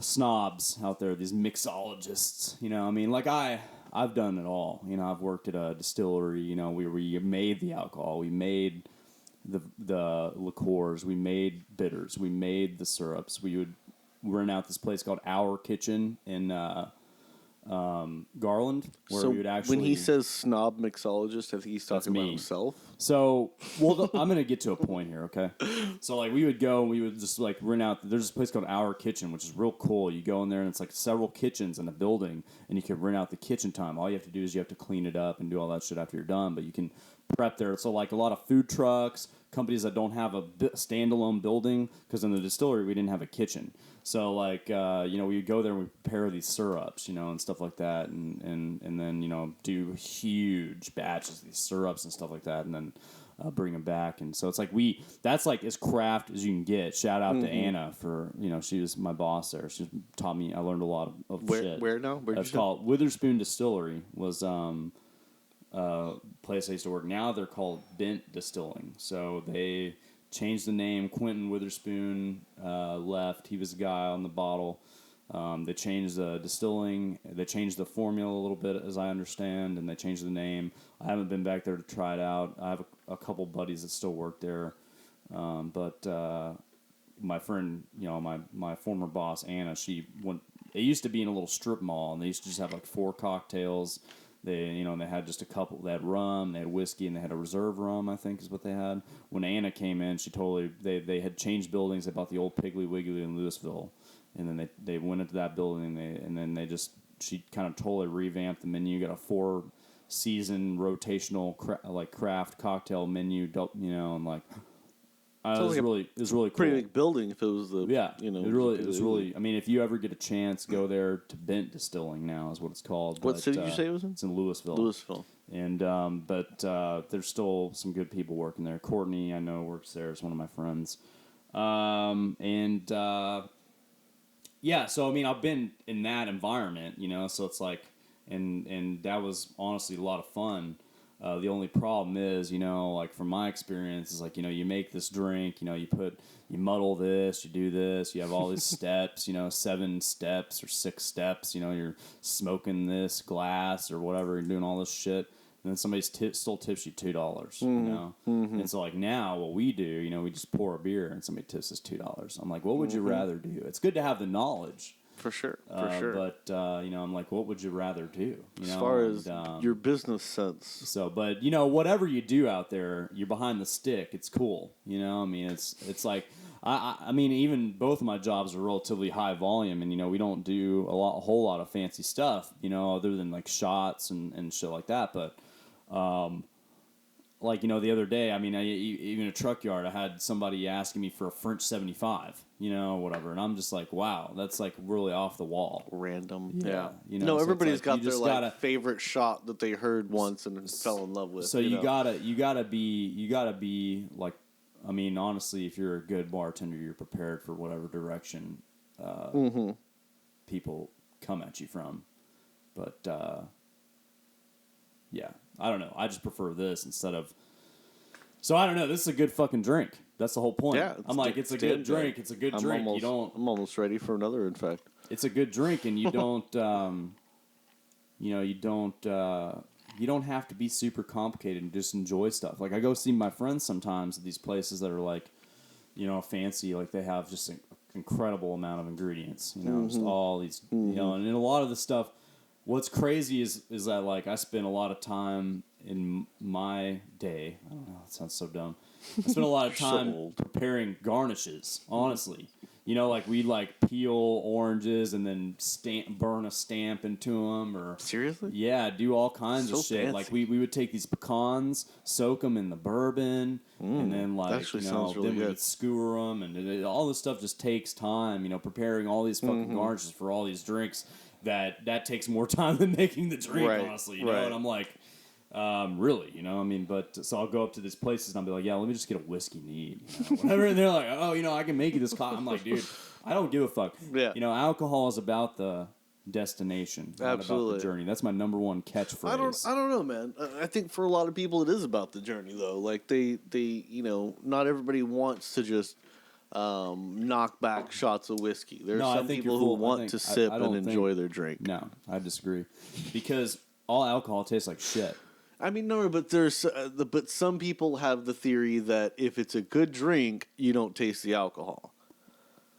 snobs out there. These mixologists. I mean, like I've done it all. I've worked at a distillery. We made the alcohol. We made the liqueurs. We made bitters. We made the syrups. We would rent out this place called Our Kitchen in Garland, where so we would actually. When he says snob mixologist, I think he's talking about himself. So, I'm gonna get to a point here, okay? So, like, we would go and we would just like rent out. There's this place called Our Kitchen, which is real cool. You go in there and it's like several kitchens in a building, and you can rent out the kitchen time. All you have to do is you have to clean it up and do all that shit after you're done, but you can prep there. So, like, a lot of food trucks, companies that don't have a standalone building, because in the distillery we didn't have a kitchen. So, like, we would go there and we prepare these syrups, and stuff like that, and then, do huge batches of these syrups and stuff like that, and then bring them back. And so it's like that's like as craft as you can get. Shout out to Anna for, she was my boss there. She taught me, I learned a lot of shit. Where now? It's called Witherspoon Distillery, was place I used to work. Now they're called Bent Distilling. So they changed the name. Quentin Witherspoon left. He was the guy on the bottle. They changed the distilling. They changed the formula a little bit, as I understand, and they changed the name. I haven't been back there to try it out. I have a couple buddies that still work there, but my friend, my former boss Anna, she went. It used to be in a little strip mall, and they used to just have like 4 cocktails. They, they had just a couple. They had rum, they had whiskey, and they had a reserve rum, I think is what they had. When Anna came in, they had changed buildings. They bought the old Piggly Wiggly in Louisville, and then they went into that building, and then she kind of totally revamped the menu. Got a 4-season rotational craft cocktail menu, and like. It was really cool. Pretty big building if it was the it was really. I mean, if you ever get a chance, go there to Bent Distilling now is what it's called. What city did you say it was in? It's in Louisville. And but there's still some good people working there. Courtney, I know, works there. Is one of my friends. So I mean, I've been in that environment, so it's like, and that was honestly a lot of fun. The only problem is, like from my experience, is like, you make this drink, you muddle this, you do this, you have all these steps, 7 steps or 6 steps, you're smoking this glass or whatever, you're doing all this shit, and then somebody still tips you $2, And so like now what we do, we just pour a beer and somebody tips us $2. I'm like, what would you rather do? It's good to have the knowledge. For sure. But, I'm like, what would you rather do? As far as your business sense. So, but, whatever you do out there, you're behind the stick. It's cool. I mean, it's like, I mean, even both of my jobs are relatively high volume, and, we don't do a whole lot of fancy stuff, other than like shots and shit like that. But, like, the other day, I mean, even a truck yard, I had somebody asking me for a French 75, whatever. And I'm just like, wow, that's like really off the wall. Random. Yeah. No, so everybody's like, got their favorite shot that they heard once and fell in love with. So you gotta be like, I mean, honestly, if you're a good bartender, you're prepared for whatever direction people come at you from. But, yeah. I don't know. I just prefer this instead of. So I don't know. This is a good fucking drink. That's the whole point. Yeah, I'm like, it's a good drink. It's a good drink. I'm almost ready for another. In fact, it's a good drink, and you don't. You don't have to be super complicated and just enjoy stuff. Like I go see my friends sometimes at these places that are like, fancy. Like they have just an incredible amount of ingredients. Just all these. And in a lot of the stuff. What's crazy is that, like, I spend a lot of time in my day. I don't know. It sounds so dumb. I spend a lot of time preparing garnishes, honestly. Like, we'd, like, peel oranges and then burn a stamp into them. Or seriously? Yeah, do all kinds of shit. Fancy. Like, we would take these pecans, soak them in the bourbon, and then, like, really we would skewer them. And all this stuff just takes time, preparing all these fucking garnishes for all these drinks. That takes more time than making the drink, honestly. And I'm like, Really, you know, I mean, but so I'll go up to these places and I'll be like, yeah, let me just get a whiskey neat, you know, whatever. And they're like, oh, you know, I can make you this coffee. I'm like, dude, I don't give a fuck. Yeah. You know, alcohol is about the destination, not Absolutely. about the journey. That's my number one catchphrase. I don't know, man. I think for a lot of people it is about the journey, though. Like they you know, not everybody wants to just knock back shots of whiskey. There's No, I some think people you're who full. want to sip I and don't enjoy think- their drink. No, I disagree, because all alcohol tastes like shit. I mean, no, but but some people have the theory that if it's a good drink, you don't taste the alcohol,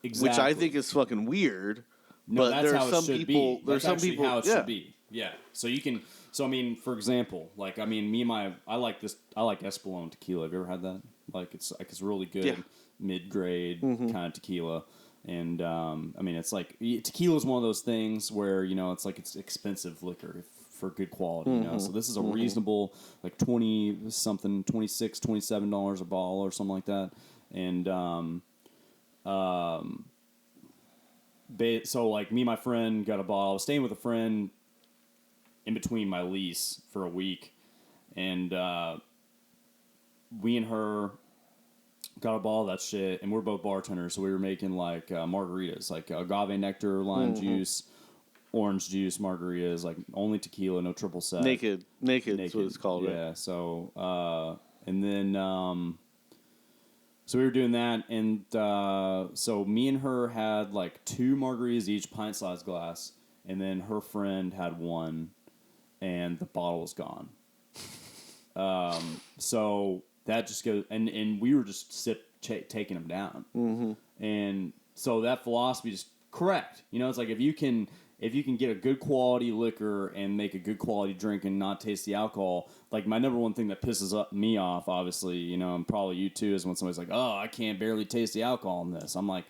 Exactly. which I think is fucking weird. No, but that's there are how some it should people. be. There's That's some actually people. how it yeah. should be. Yeah. So you can. So I mean, for example, like I mean, I like this. I like Ep.1 tequila. Have you ever had that? Like it's really good, Yeah. mid-grade kind of tequila. And I mean, it's like tequila is one of those things where you know it's expensive liquor for good quality. You know, so this is a reasonable like $26, $27 a bottle or something like that. And so like me and my friend got a bottle. I was staying with a friend in between my lease for a week, and we and her got a bottle of that shit, and we're both bartenders, so we were making like margaritas, like agave nectar, lime juice, orange juice margaritas, like only tequila, no triple sec. Naked is what it's called. Yeah. Right? So and then so we were doing that, and so me and her had like 2 margaritas each, pint-sized glass, and then her friend had one, and the bottle was gone. So that just goes, and we were just taking them down, and so that philosophy is correct. You know, it's like if you can get a good quality liquor and make a good quality drink and not taste the alcohol, like my number one thing that pisses me off, obviously, you know, and probably you too, is when somebody's like, "Oh, I can't barely taste the alcohol in this." I'm like,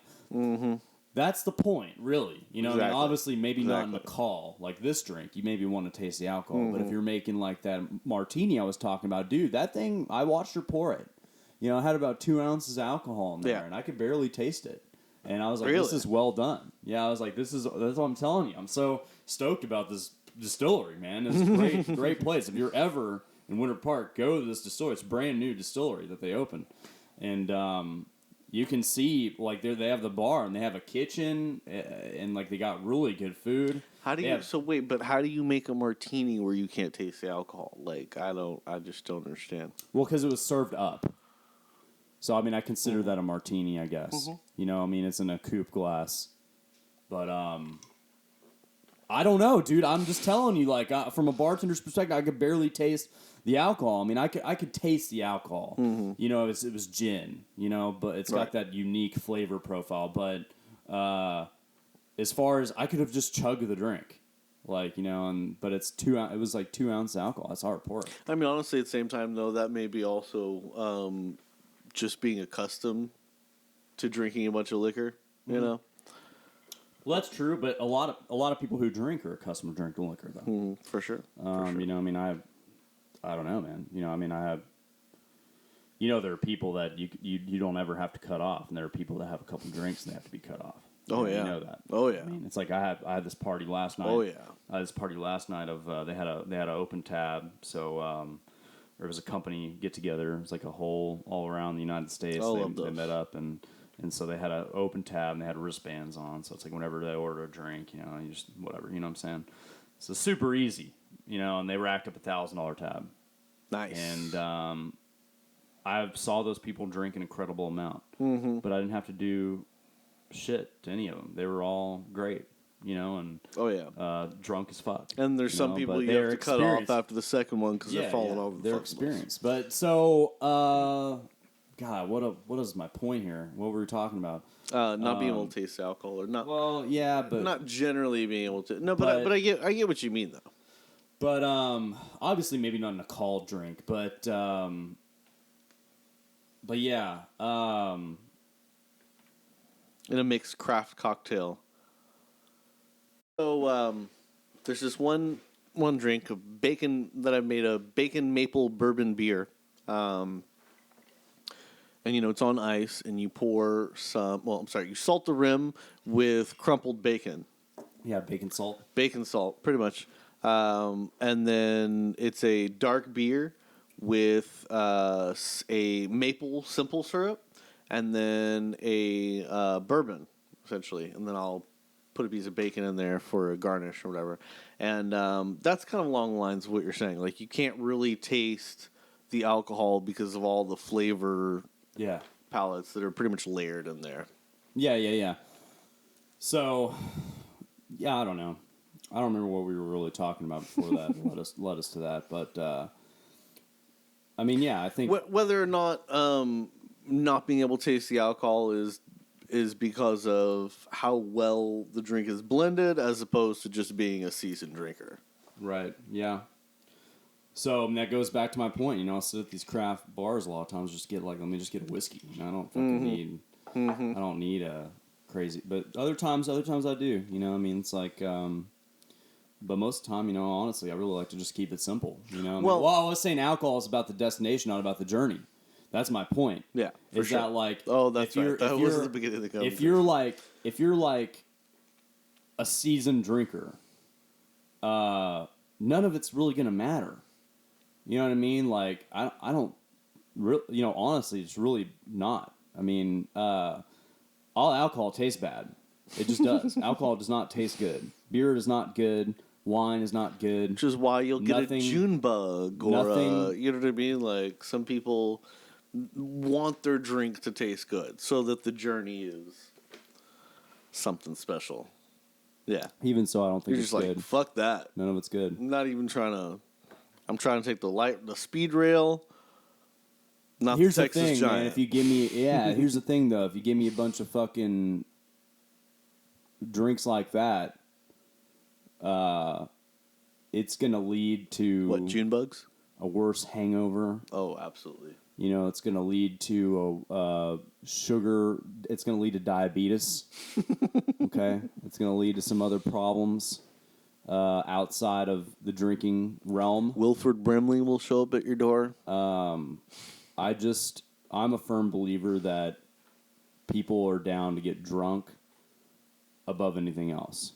that's the point, really. You know, I mean, Exactly. obviously, maybe not in the Exactly. call like this drink. You maybe want to taste the alcohol, but if you're making like that martini I was talking about, dude, that thing, I watched her pour it. You know, I had about 2 ounces of alcohol in there, Yeah. and I could barely taste it. And I was like, Really? this is well done. Yeah, I was like, that's what I'm telling you. I'm so stoked about this distillery, man. It's a great place. If you're ever in Winter Park, go to this distillery. It's a brand new distillery that they opened. And you can see, like, they have the bar, and they have a kitchen, and, like, they got really good food. How do They you? have- So wait, but how do you make a martini where you can't taste the alcohol? Like I just don't understand. Well, because it was served up. So, I mean, I consider that a martini, I guess. You know, I mean, it's in a coupe glass. But, I don't know, dude. I'm just telling you, like, from a bartender's perspective, I could barely taste the alcohol. I mean, I could taste the alcohol. You know, it was gin, you know, but it's got Right. that unique flavor profile. But as far as, I could have just chugged the drink. Like, you know, but it's it was like 2 ounces of alcohol. That's how it poured. I mean, honestly, at the same time, though, that may be also just being accustomed to drinking a bunch of liquor. You know, Well, that's true, but a lot of people who drink are accustomed to drinking liquor, though. for sure. You know, I mean, I don't know, man. You know, I mean, you know, there are people that you don't ever have to cut off, and there are people that have a couple drinks and they have to be cut off. Oh, You yeah. know that. Oh, yeah. I mean, it's like I had this party last night. Oh, yeah. I had this party last night of they had an open tab, so there was a company get together. It was like a whole all around the United States. I They love those. met up and so they had an open tab and they had wristbands on. So it's like whenever they order a drink, you know, you just whatever, you know what I'm saying? So super easy, you know. And they racked up $1,000 tab, Nice. and I saw those people drink an incredible amount, but I didn't have to do shit to any of them. They were all great, you know, and oh yeah. drunk as fuck. And there's you some know, people but you they're have to cut off experienced. after the second one because they're falling over the They're fucking place. experienced. But so, God, what is my point here? What were we talking about? Not being able to taste alcohol or not. Well, yeah, but Not generally being able to. No, but I get what you mean though. But obviously maybe not in a called drink, but yeah, In a mixed craft cocktail. So there's this one drink of bacon that I've made, a bacon maple bourbon beer. And you know it's on ice, and you pour some. Well, I'm sorry, you salt the rim with crumpled bacon, yeah, bacon salt. bacon salt, pretty much. And then it's a dark beer with a maple simple syrup, and then a bourbon, essentially. And then I'll put a piece of bacon in there for a garnish or whatever. And that's kind of along the lines of what you're saying. Like, you can't really taste the alcohol because of all the flavor Yeah. palettes that are pretty much layered in there. Yeah. So, yeah, I don't know. I don't remember what we were really talking about before that led us to that. But, I mean, yeah, I think... Whether or not being able to taste the alcohol is because of how well the drink is blended as opposed to just being a seasoned drinker. Right, yeah. So that goes back to my point. I'll sit at these craft bars a lot of times, just get let me just get a whiskey. I don't fucking need... I don't need a crazy... But other times I do. It's like... But most of the time, honestly, I really like to just keep it simple. Well, I was saying alcohol is about the destination, not about the journey. That's my point. Yeah, for is sure. that like? Oh, that's right. That was at the beginning of the conversation. If you're like a seasoned drinker, none of it's really gonna matter. You know what I mean? Like I don't really, honestly, it's really not. I mean, all alcohol tastes bad. It just does. Alcohol does not taste good. Beer is not good. Wine is not good. Which is why you'll get a June bug or you know what I mean? Like, some people want their drink to taste good so that the journey is something special. Yeah. Even so, I don't think You're it's just good. like, fuck that. None of it's good. I'm not even trying to... I'm trying to take the speed rail, not here's the Texas thing, Giant. Man, if you give me... Yeah, here's the thing, though. If you give me a bunch of fucking drinks like that, it's going to lead to... What, June bugs? A worse hangover. Oh, absolutely. It's going to lead to sugar. It's going to lead to diabetes. Okay? It's going to lead to some other problems outside of the drinking realm. Wilford Brimley will show up at your door. I'm a firm believer that people are down to get drunk above anything else.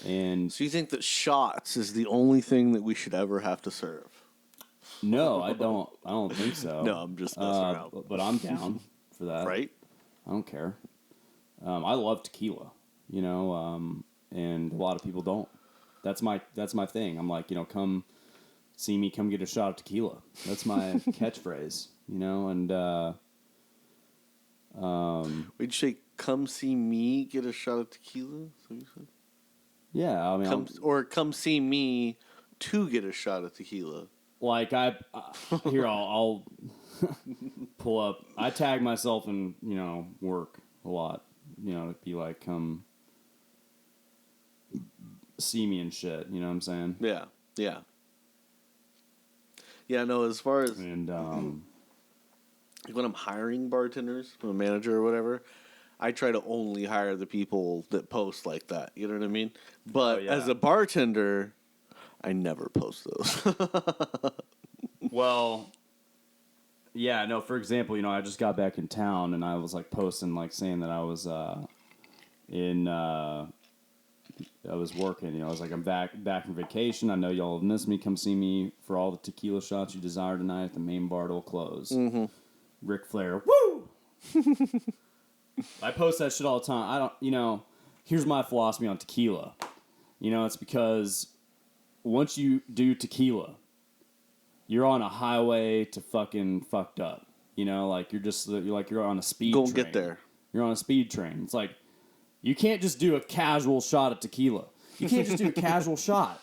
And so you think that shots is the only thing that we should ever have to serve? No, I don't think so. No, I'm just messing around. But I'm down for that. Right? I don't care. I love tequila, and a lot of people don't. That's my thing. I'm like, come see me, come get a shot of tequila. That's my catchphrase, and Would you say, come see me get a shot of tequila? Is that what you said? Yeah, I mean, come see me to get a shot of tequila. Like I'll pull up. I tag myself in work a lot. To be like, come see me and shit. You know what I'm saying? Yeah. No. As far as and when I'm hiring bartenders, I'm a manager or whatever, I try to only hire the people that post like that. You know what I mean? But as a bartender, I never post those. Well, yeah, no, for example, I just got back in town and I was like posting, like saying that I was I was working, I was like, I'm back from vacation. I know y'all have missed me. Come see me for all the tequila shots you desire tonight at the main bar will close. Mm-hmm. Ric Flair, woo! I post that shit all the time. I don't, here's my philosophy on tequila. It's because once you do tequila, you're on a highway to fucking fucked up. Like you're on a speed train. Go get there. You're on a speed train. It's like, you can't just do a casual shot of tequila. You can't just do a casual shot.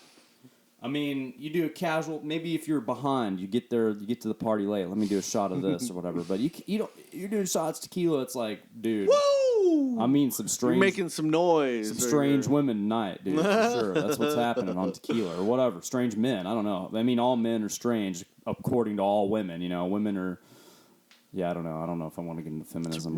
I mean, you do a casual. Maybe if you're behind, you get there, you get to the party late. Let me do a shot of this or whatever. But you don't. You're doing shots of tequila. It's like, dude. Woo! I mean, some strange. You're making some noise. Some strange women tonight, dude. For sure, that's what's happening on tequila or whatever. Strange men. I don't know. I mean, all men are strange according to all women. Women are. Yeah, I don't know. I don't know if I want to get into feminism.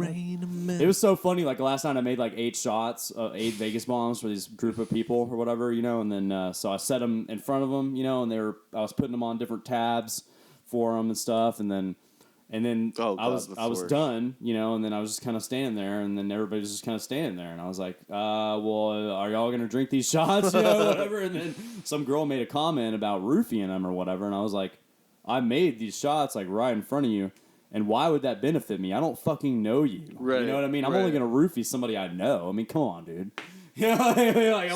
It was so funny. Like last night, I made like 8 shots, 8 Vegas bombs for this group of people or whatever, and then so I set them in front of them, and I was putting them on different tabs for them and stuff, and And then Oh, I God, was that's I was the worst. done, and then I was just kind of standing there, and then everybody was just kind of standing there, and I was like, well, are y'all gonna drink these shots, whatever? And then some girl made a comment about roofing them or whatever, and I was like, I made these shots like right in front of you, and why would that benefit me? I don't fucking know you. Right, You know what I mean? I'm only right. gonna roofie somebody I know. I mean, come on, dude. You know what I mean? I'm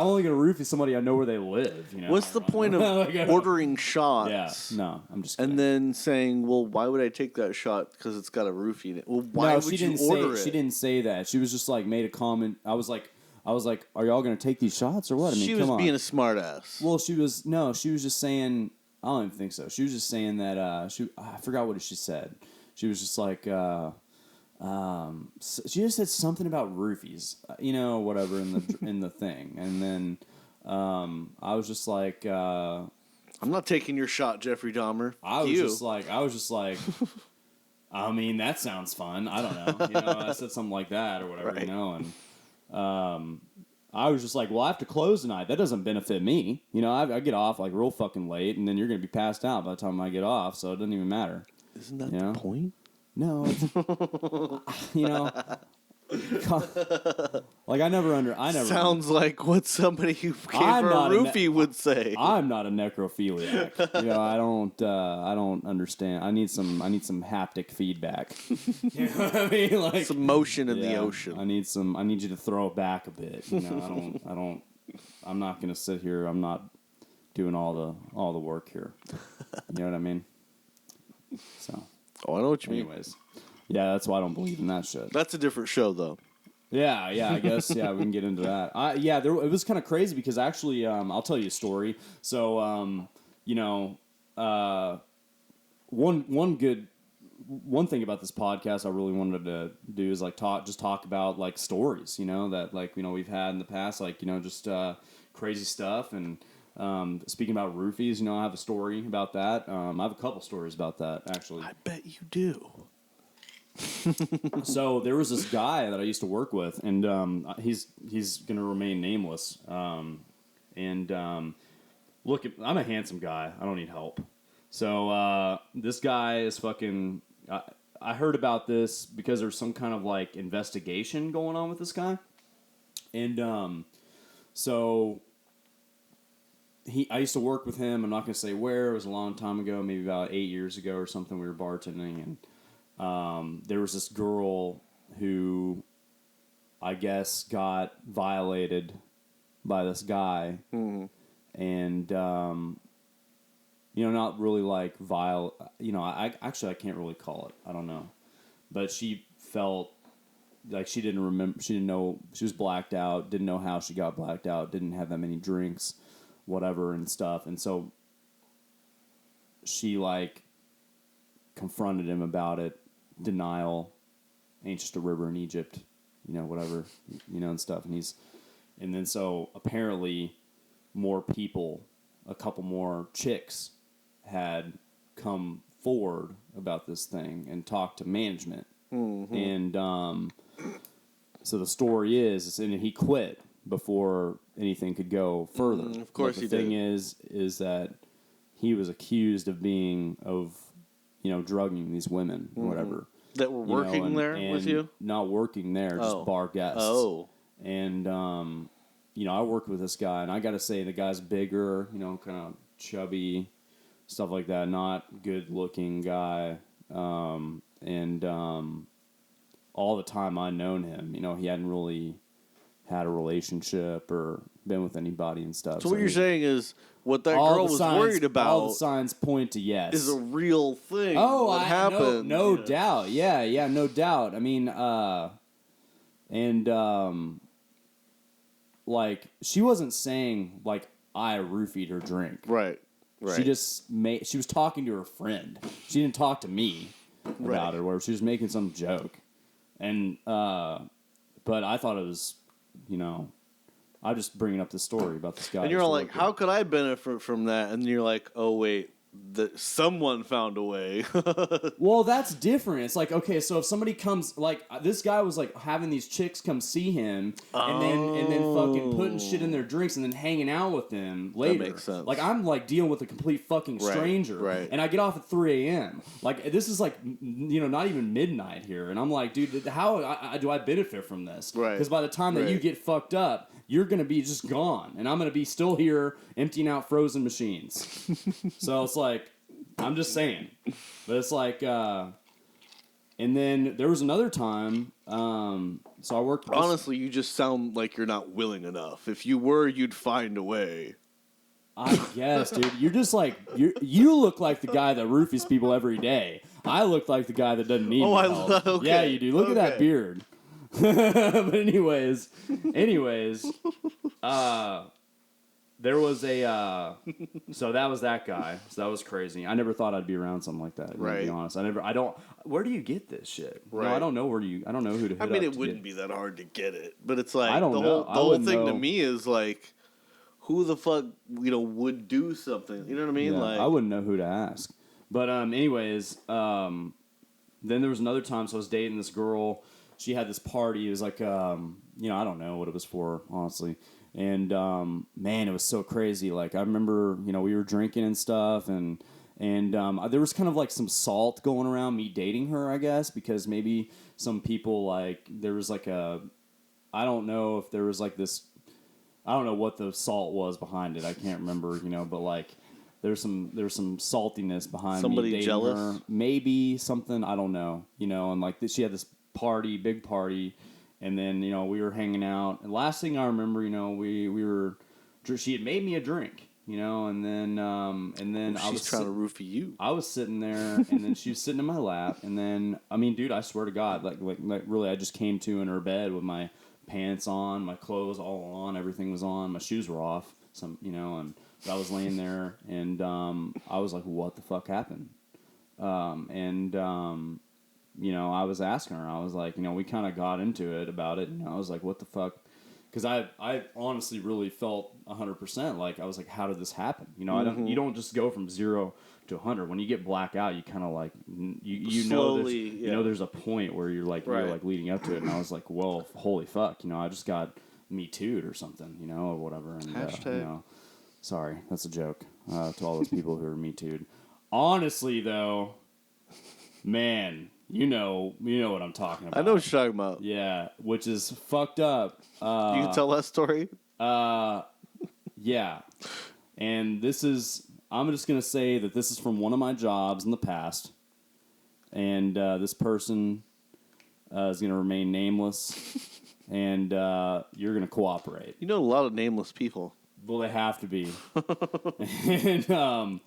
only gonna roofie somebody I know where they live. What's the point of ordering shots? Yeah, no, I'm just kidding. And then saying, well, why would I take that shot? Because it's got a roofie in it. Well, why would you order it? She didn't say that. She was just like made a comment. I was like, are y'all gonna take these shots or what? I mean, She come was on. being a smartass. Well, she was just saying. I don't even think so. She was just saying that. I forgot what she said. She was just like. She just said something about roofies, whatever in the thing, and then I was just like, I'm not taking your shot, Jeffrey Dahmer. I was just like, I mean, that sounds fun. I don't know, I said something like that or whatever, Right. and I was just like, well, I have to close tonight. That doesn't benefit me, I get off like real fucking late, and then you're gonna be passed out by the time I get off, so it doesn't even matter. Isn't that the point? No, it's, like I never. Sounds like what somebody who gave I'm her a not a roofie would say. I'm not a necrophiliac. I don't understand. I need some haptic feedback. You know what I mean? Like Some motion in the yeah, ocean. I need you to throw it back a bit. I'm not gonna sit here. I'm not doing all the work here. You know what I mean? So. Oh, I know what you mean. Anyways, yeah, that's why I don't believe in that shit. That's a different show, though. Yeah, I guess, we can get into that. It was kind of crazy because actually, I'll tell you a story. So, one thing about this podcast I really wanted to do is like talk about like stories, that we've had in the past, just crazy stuff. And speaking about roofies, I have a story about that. I have a couple stories about that actually. I bet you do. So there was this guy that I used to work with, and he's going to remain nameless. Look, I'm a handsome guy. I don't need help. So this guy is fucking. I heard about this because there's some kind of like investigation going on with this guy, and so I used to work with him. I'm not going to say where. It was a long time ago, maybe about 8 years ago or something. We were bartending, and there was this girl who I guess got violated by this guy, and not really like vile. I can't really call it. I don't know, but she felt like she didn't remember. She didn't know. She was blacked out. Didn't know how she got blacked out. Didn't have that many drinks, whatever and stuff. And so she like confronted him about it. Denial, ain't just a river in Egypt, whatever, and stuff. And then so apparently more people, a couple more chicks had come forward about this thing and talked to management. Mm-hmm. And so the story is, and he quit before anything could go further. Of course he did. The thing is that he was accused of drugging these women or whatever. That were working there with you? Not working there, just bar guests. Oh. And, I worked with this guy, and I got to say, the guy's bigger, kind of chubby, stuff like that. Not good-looking guy. And all the time I known him, he hadn't really had a relationship or been with anybody and stuff. So what you're saying is what that girl was worried about. All the signs point to yes. Is a real thing. Oh, that happened. No doubt. Yeah, no doubt. I mean, like she wasn't saying like I roofied her drink. Right. She just she was talking to her friend. She didn't talk to me about it, or she was making some joke. And but I thought it was, I'm just bringing up the story about this guy. And you're all like, how could I benefit from that? And you're like, oh, wait, someone found a way. Well, that's different. It's like, okay, so if somebody comes, like this guy was like having these chicks come see him, and then fucking putting shit in their drinks and then hanging out with them later. That makes sense. Like I'm like dealing with a complete fucking stranger, right. and I get off at 3 a.m. Like this is like not even midnight here, and I'm like, dude, how do I benefit from this? Right. Because by the time that you get fucked up, you're gonna be just gone, and I'm gonna be still here emptying out frozen machines. So it's like, I'm just saying, but it's like, and then there was another time. So I worked. Honestly, you just sound like you're not willing enough. If you were, you'd find a way. I guess, dude. You're just like you look like the guy that roofies people every day. I look like the guy that doesn't need help. Okay. Yeah, you do. Look at that beard. But anyways, there was a so that was that guy. So that was crazy. I never thought I'd be around something like that. Right. To be honest, I don't. Where do you get this shit? Right. No, I don't know I don't know who to. Hit I mean, up it to wouldn't get. be that hard to get it, but it's like I don't know. The whole thing to know. me is like, who the fuck would do something? You know what I mean? Yeah, like I wouldn't know who to ask. But anyways, then there was another time. So I was dating this girl. She had this party. It was like I don't know what it was for, honestly. And man, it was so crazy. Like I remember, we were drinking and stuff, and there was kind of like some salt going around me dating her, I guess, because maybe some people like there was like I don't know if there was like this. I don't know what the salt was behind it. I can't remember, but like there's some saltiness behind somebody me dating jealous, her. Maybe something, I don't know, and like she had this big party, and then we were hanging out. And last thing I remember, we were she had made me a drink, and then I was trying to roofie you. I was sitting there, and then she was sitting in my lap, and then I mean, dude, I swear to God, like really, I just came to in her bed with my pants on, my clothes all on, everything was on, my shoes were off, and I was laying there, and I was like, what the fuck happened? I was asking her, I was like, we kind of got into it about it, and I was like, what the fuck? Because I honestly really felt 100%. Like I was like, how did this happen? You don't just go from 0 to 100. When you get black out, you kind of like you slowly, know there's a point where you're like leading up to it, and I was like, well, holy fuck, I just got Me Too'd or something, or whatever. And hashtag. Sorry, that's a joke to all those people who are Me Too'd. Honestly, though, man. You know what I'm talking about. I know what you're talking about. Yeah, which is fucked up. You can tell that story? Yeah. And I'm just going to say that this is from one of my jobs in the past. And this person is going to remain nameless. And you're going to cooperate. You know a lot of nameless people. Well, they have to be. And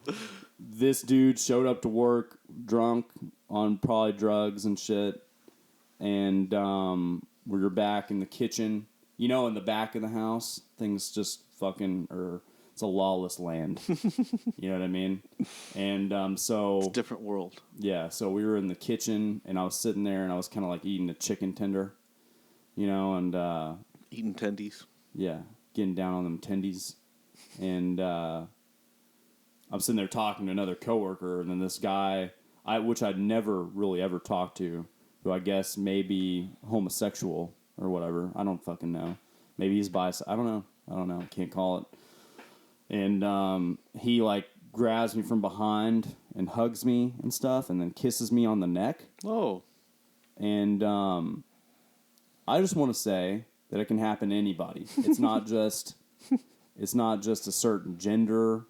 this dude showed up to work drunk on probably drugs and shit. And we were back in the kitchen. In the back of the house, things just fucking it's a lawless land. You know what I mean? And so... It's a different world. Yeah, so we were in the kitchen, and I was sitting there, and I was kind of like eating a chicken tender. And... eating tendies. Yeah, getting down on them tendies. And I'm sitting there talking to another coworker, and then this guy, which I'd never really ever talked to, who I guess may be homosexual or whatever. I don't fucking know. Maybe he's bisexual. I don't know. Can't call it. And he like grabs me from behind and hugs me and stuff, and then kisses me on the neck. Oh. And I just want to say that it can happen to anybody. It's not just a certain gender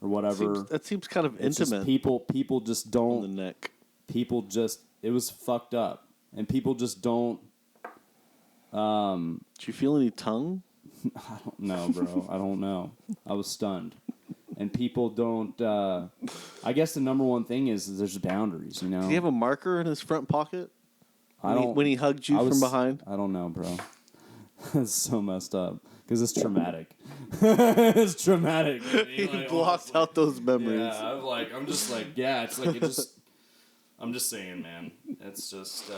or whatever. That seems kind of It's intimate. just people just don't. On the neck. People just, it was fucked up, and people just don't. Did you feel any tongue? I don't know, bro. I don't know. I was stunned, and people don't. I guess the number one thing is there's boundaries. Did he have a marker in his front pocket? When he hugged you from behind? I don't know, bro. It's so messed up because it's traumatic. It's traumatic. He blocked out those memories. Yeah, I'm just like, yeah, it's like, it just, I'm just saying, man. It's just,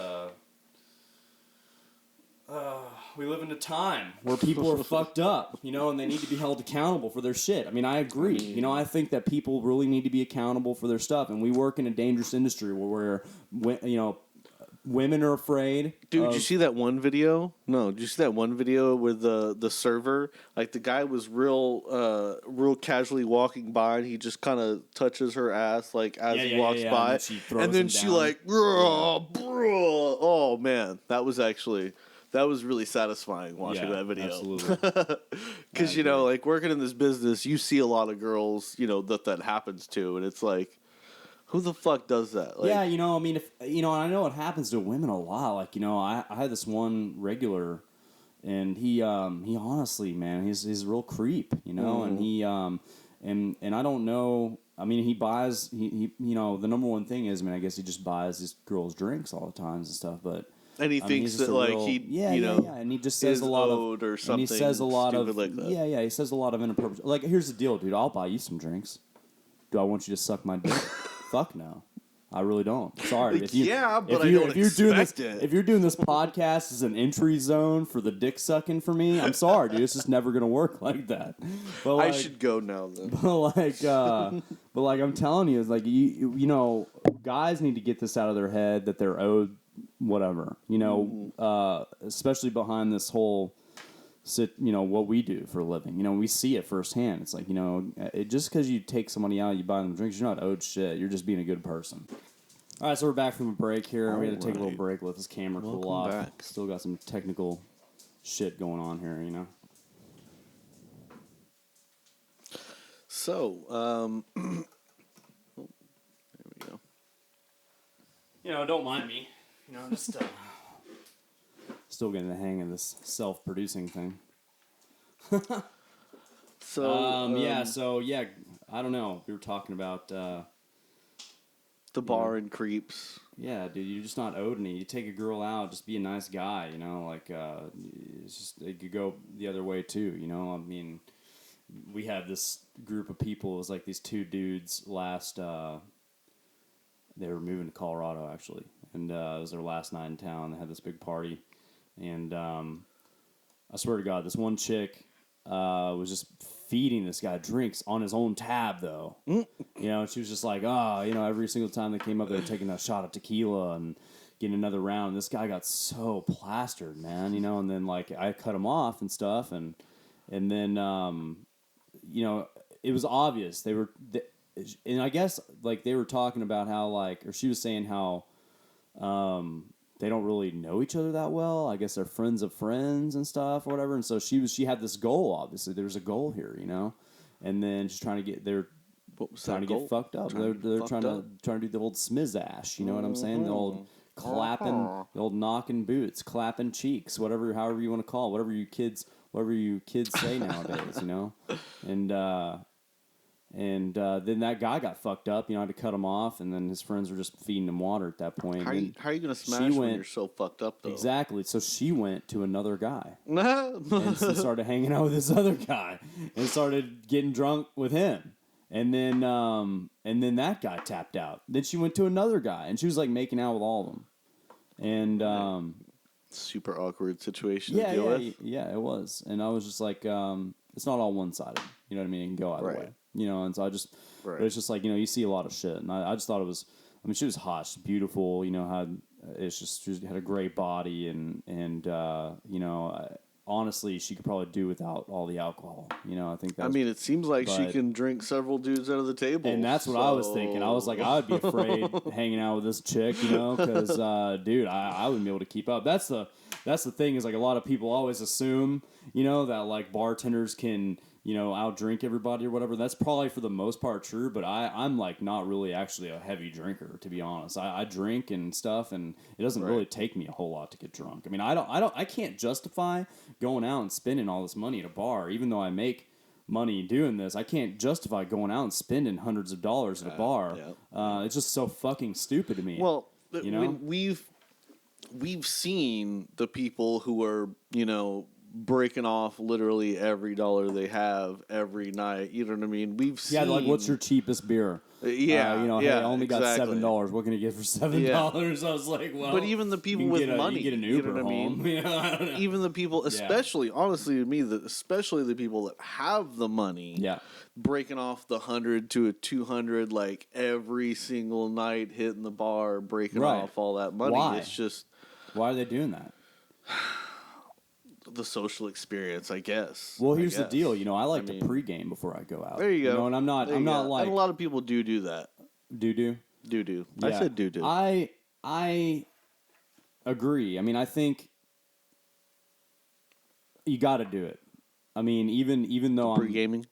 We live in a time where people are fucked up, and they need to be held accountable for their shit. I mean, I agree. I think that people really need to be accountable for their stuff, and we work in a dangerous industry where women are afraid. Dude, did you see that one video? No, did you see that one video with the server? Like the guy was real casually walking by, and he just kind of touches her ass like as he walks by, and then she like, bro. Oh man, that was really satisfying watching that video. Absolutely. Because like working in this business, you see a lot of girls, that happens to, and it's like, who the fuck does that? Like, yeah, I mean, if I know it happens to women a lot. Like, I had this one regular, and he honestly, man, he's a real creep, and he and I don't know. I mean, he buys the number one thing is, I guess he just buys these girls drinks all the times and stuff, but. And he thinks that like real, he, and he just says a lot of, or something, and he says a lot of, like that. he says a lot of inappropriate. Like, here's the deal, dude. I'll buy you some drinks. Do I want you to suck my dick? Fuck no, I really don't. Sorry. If you're doing this podcast as an entry zone for the dick sucking for me, I'm sorry, dude. It's just never gonna work like that. But I should go now then. But like I'm telling you, it's like guys need to get this out of their head that they're owed whatever, especially behind this whole what we do for a living. We see it firsthand. It's like, just because you take somebody out, you buy them drinks, you're not owed shit. You're just being a good person. All right, so we're back from a break here. We had to take a little break, let this camera cool off. Back. Still got some technical shit going on here, So, there we go. Don't mind me. Just still getting the hang of this self-producing thing. So, I don't know. We were talking about the bar and creeps. Yeah, dude, you're just not owed any. You take a girl out, just be a nice guy, it's just, it could go the other way too, I mean, we had this group of people, it was like these two dudes last, they were moving to Colorado actually, and it was their last night in town. They had this big party, and I swear to God, this one chick was just feeding this guy drinks on his own tab, though. And she was just like, every single time they came up, they were taking a shot of tequila and getting another round. And this guy got so plastered, man, and then, like, I cut him off and stuff, and then, it was obvious. And I guess, like, they were talking about how, like, or she was saying how they don't really know each other that well. I guess they're friends of friends and stuff or whatever. And so she had this goal, obviously. There's a goal here, And then she's trying to get, get fucked up. They're trying to do the old smizash, you know what I'm saying? The old clapping, the old knocking boots, clapping cheeks, however you want to call it, whatever you kids say nowadays, And then that guy got fucked up. I had to cut him off, and then his friends were just feeding him water at that point. How are you going to smash when you're so fucked up, though? Exactly. So she went to another guy and started hanging out with this other guy and started getting drunk with him. And then that guy tapped out. Then she went to another guy, and she was like making out with all of them. And super awkward situation to deal with. Yeah, it was. And I was just like, it's not all one-sided. You know what I mean? It can go either way. And so I just, but it's just like, you see a lot of shit. And I just thought it was, she was hot, she's beautiful, she had a great body, and honestly, she could probably do without all the alcohol. I think that's, it seems like she can drink several dudes out of the table. And that's what I was thinking. I was like, I would be afraid hanging out with this chick, because, dude, I wouldn't be able to keep up. That's the thing is, like, a lot of people always assume, that, like, bartenders can, outdrink everybody or whatever. That's probably for the most part true, but I'm like not really actually a heavy drinker, to be honest. I drink and stuff, and it doesn't really take me a whole lot to get drunk. I mean, I can't justify going out and spending all this money at a bar, even though I make money doing this. I can't justify going out and spending hundreds of dollars at a bar. It's just so fucking stupid to me. Well, we've seen the people who are, breaking off literally every dollar they have every night. You know what I mean? We've seen. Yeah, like, what's your cheapest beer? Yeah, you know, yeah, hey, I only got exactly. $7. What can you get for $7? I was like, well, But even the people you can with get a, money, you get an you Uber know what I mean? home. You know, I don't know. Even the people, especially honestly to me, especially the people that have the money, Yeah. breaking off the 100 to a 200 like every single night, hitting the bar, breaking Right. off all that money. Why? It's just Why are they doing that? the social experience, I guess. Well, here's the guess. deal. You know, I like I mean, to pregame before I go out. There you go. You know, and I'm not like and a lot of people do that. do. Do. Yeah. I said do. I agree. I mean, I think you got to do it. I mean, even though Pre-gaming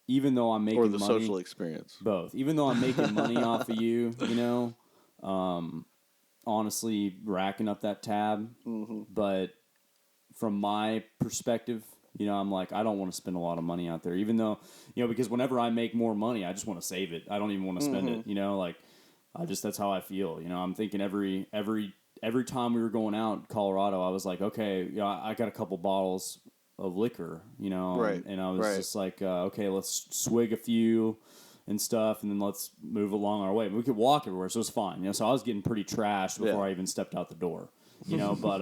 I'm making or the money, social experience. both. Even though I'm making money off of you, you know, honestly racking up that tab. Mm-hmm. But from my perspective, you know, I'm like, I don't want to spend a lot of money out there, even though, you know, because whenever I make more money, I just want to save it. I don't even want to spend it, you know, like that's how I feel. You know, I'm thinking every time we were going out in Colorado, I was like, okay, you know, I got a couple bottles of liquor, you know, Right. and I was just like, okay, let's swig a few and stuff, and then let's move along our way. We could walk everywhere, so it was fine. You know, so I was getting pretty trashed before I even stepped out the door. You know, but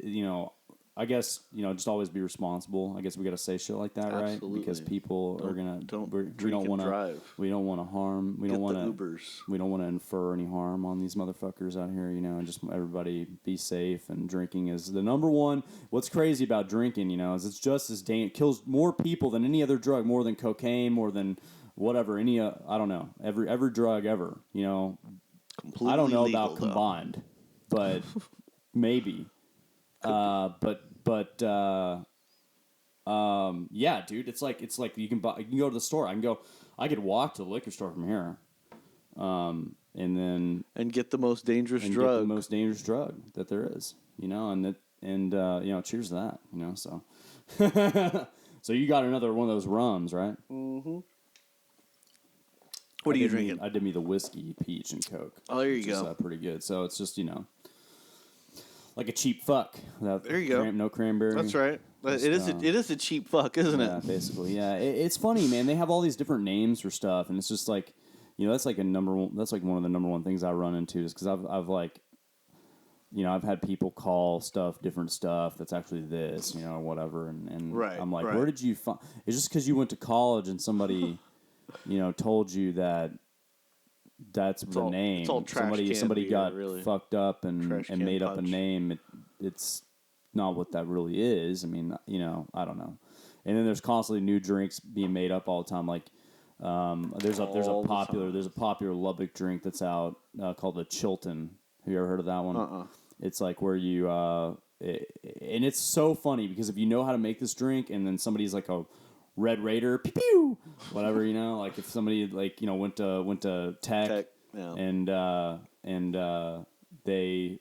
you know, I guess, you know, just always be responsible. I guess we got to say shit like that, right? Absolutely. Because people are gonna we don't want want to. We don't want to harm. We don't want to Ubers. We don't want to infer any harm on these motherfuckers out here. You know, and just everybody be safe. And drinking is the number one. What's crazy about drinking, you know, is it's just as kills more people than any other drug, more than cocaine, more than whatever. Any I don't know. Every drug ever. You know, Completely I don't know legal, about combined, but maybe. Yeah, dude, it's like you can go to the store. I could walk to the liquor store from here, and get the most dangerous drug. Get the most dangerous drug that there is, you know, and you know, cheers to that, you know. So, so you got another one of those rums, right? Mm-hmm. What are you drinking? I did me the whiskey, peach, and Coke. Oh, there you which go. Is, pretty good. So it's just, you know, like a cheap fuck. There you go. No cranberry. That's right. Just, it is a cheap fuck, isn't it? Yeah, basically. Yeah, it's funny, man. They have all these different names for stuff, and it's just like, you know, that's like that's like one of the number one things I run into is because I've like, you know, I've had people call stuff different stuff that's actually this, you know, or whatever, and right, I'm like, right. where did you find? It's just because you went to college and somebody, you know, told you that. That's the name. It's all trash somebody got really. fucked up and made up a punch. name. It's not what that really is. I mean, you know, I don't know. And then there's constantly new drinks being made up all the time. Like there's a popular Lubbock drink that's out called the Chilton. Have you ever heard of that one? It's like where you and it's so funny because if you know how to make this drink and then somebody's like a Red Raider, pew pew, whatever, you know, like if somebody like, you know, went to tech yeah. and they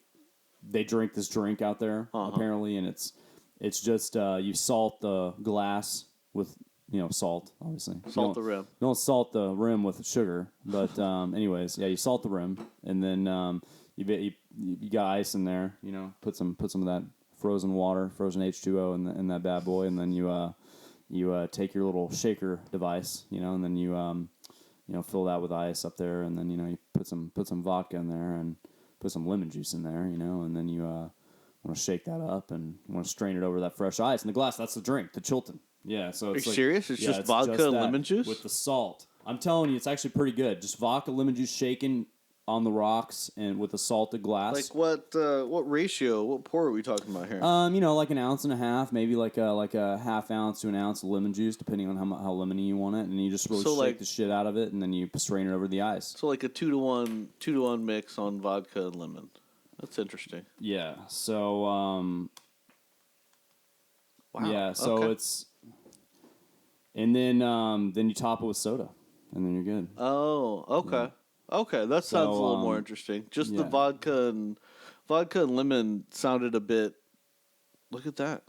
drink this drink out there apparently, and it's just you salt the glass with, you know, salt, obviously. Salt the rim. You don't salt the rim with sugar, but anyways, yeah, you salt the rim, and then you got ice in there, you know, put some of that frozen water, frozen H2O in that bad boy, and then you take your little shaker device, you know, and then you fill that with ice up there, and then, you know, you put some vodka in there and put some lemon juice in there, you know, and then you want to shake that up and you want to strain it over that fresh ice in the glass. That's the drink, the Chilton. Yeah, so it's Are you serious? It's just vodka and lemon juice with the salt. I'm telling you, it's actually pretty good. Just vodka, lemon juice shaken on the rocks and with a salted glass. Like what ratio, what pour are we talking about here? You know, like an ounce and a half, maybe like a half ounce to an ounce of lemon juice, depending on how lemony you want it, and you just really shake the shit out of it, and then you strain it over the ice. So like a 2-to-1 mix on vodka and lemon. That's interesting. Yeah. So wow. Yeah. So it's, and then you top it with soda, and then you're good. Oh, okay. Yeah. Okay, that sounds a little more interesting. Just the vodka and lemon sounded a bit. Look at that.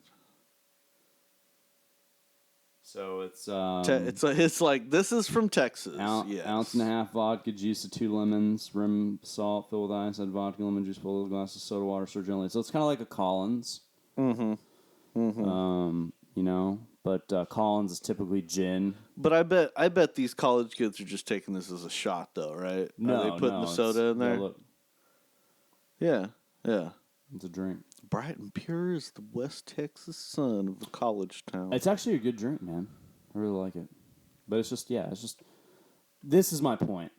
So it's it's like this is from Texas. Yes. Ounce and a half vodka, juice of 2 lemons, rim salt, fill with ice, add vodka, lemon juice, full of glass of soda water, stir gently. So it's kind of like a Collins. Mm-hmm. You know, but Collins is typically gin. But I bet these college kids are just taking this as a shot, though, right? No, are they putting the soda in there? Look, Yeah. it's a drink. Bright and pure as the West Texas sun of the college town. It's actually a good drink, man. I really like it. But it's just, this is my point.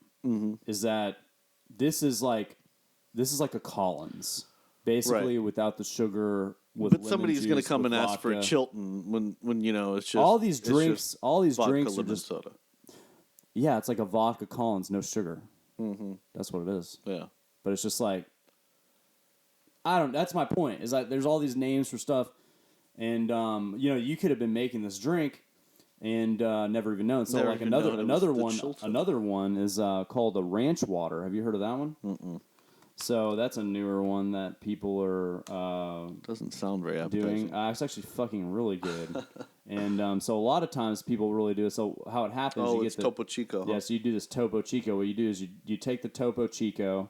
Is that this is like a Collins, basically, without the sugar. With somebody's going to come and ask for a Chilton when you know it's just all these drinks. All these vodka, drinks are lemon just soda. Yeah, it's like a vodka Collins, no sugar. That's what it is. Yeah, but it's just like that's my point. Is that there's all these names for stuff, and you could have been making this drink and never even known. So like another one is called the Ranch Water. Have you heard of that one? Mm-mm. So that's a newer one that people are doesn't sound very appetizing. doing. It's actually fucking really good, and so a lot of times people really do it. So how it happens? Oh, you it's get Topo Chico. Yeah, so you do this Topo Chico. What you do is you take the Topo Chico.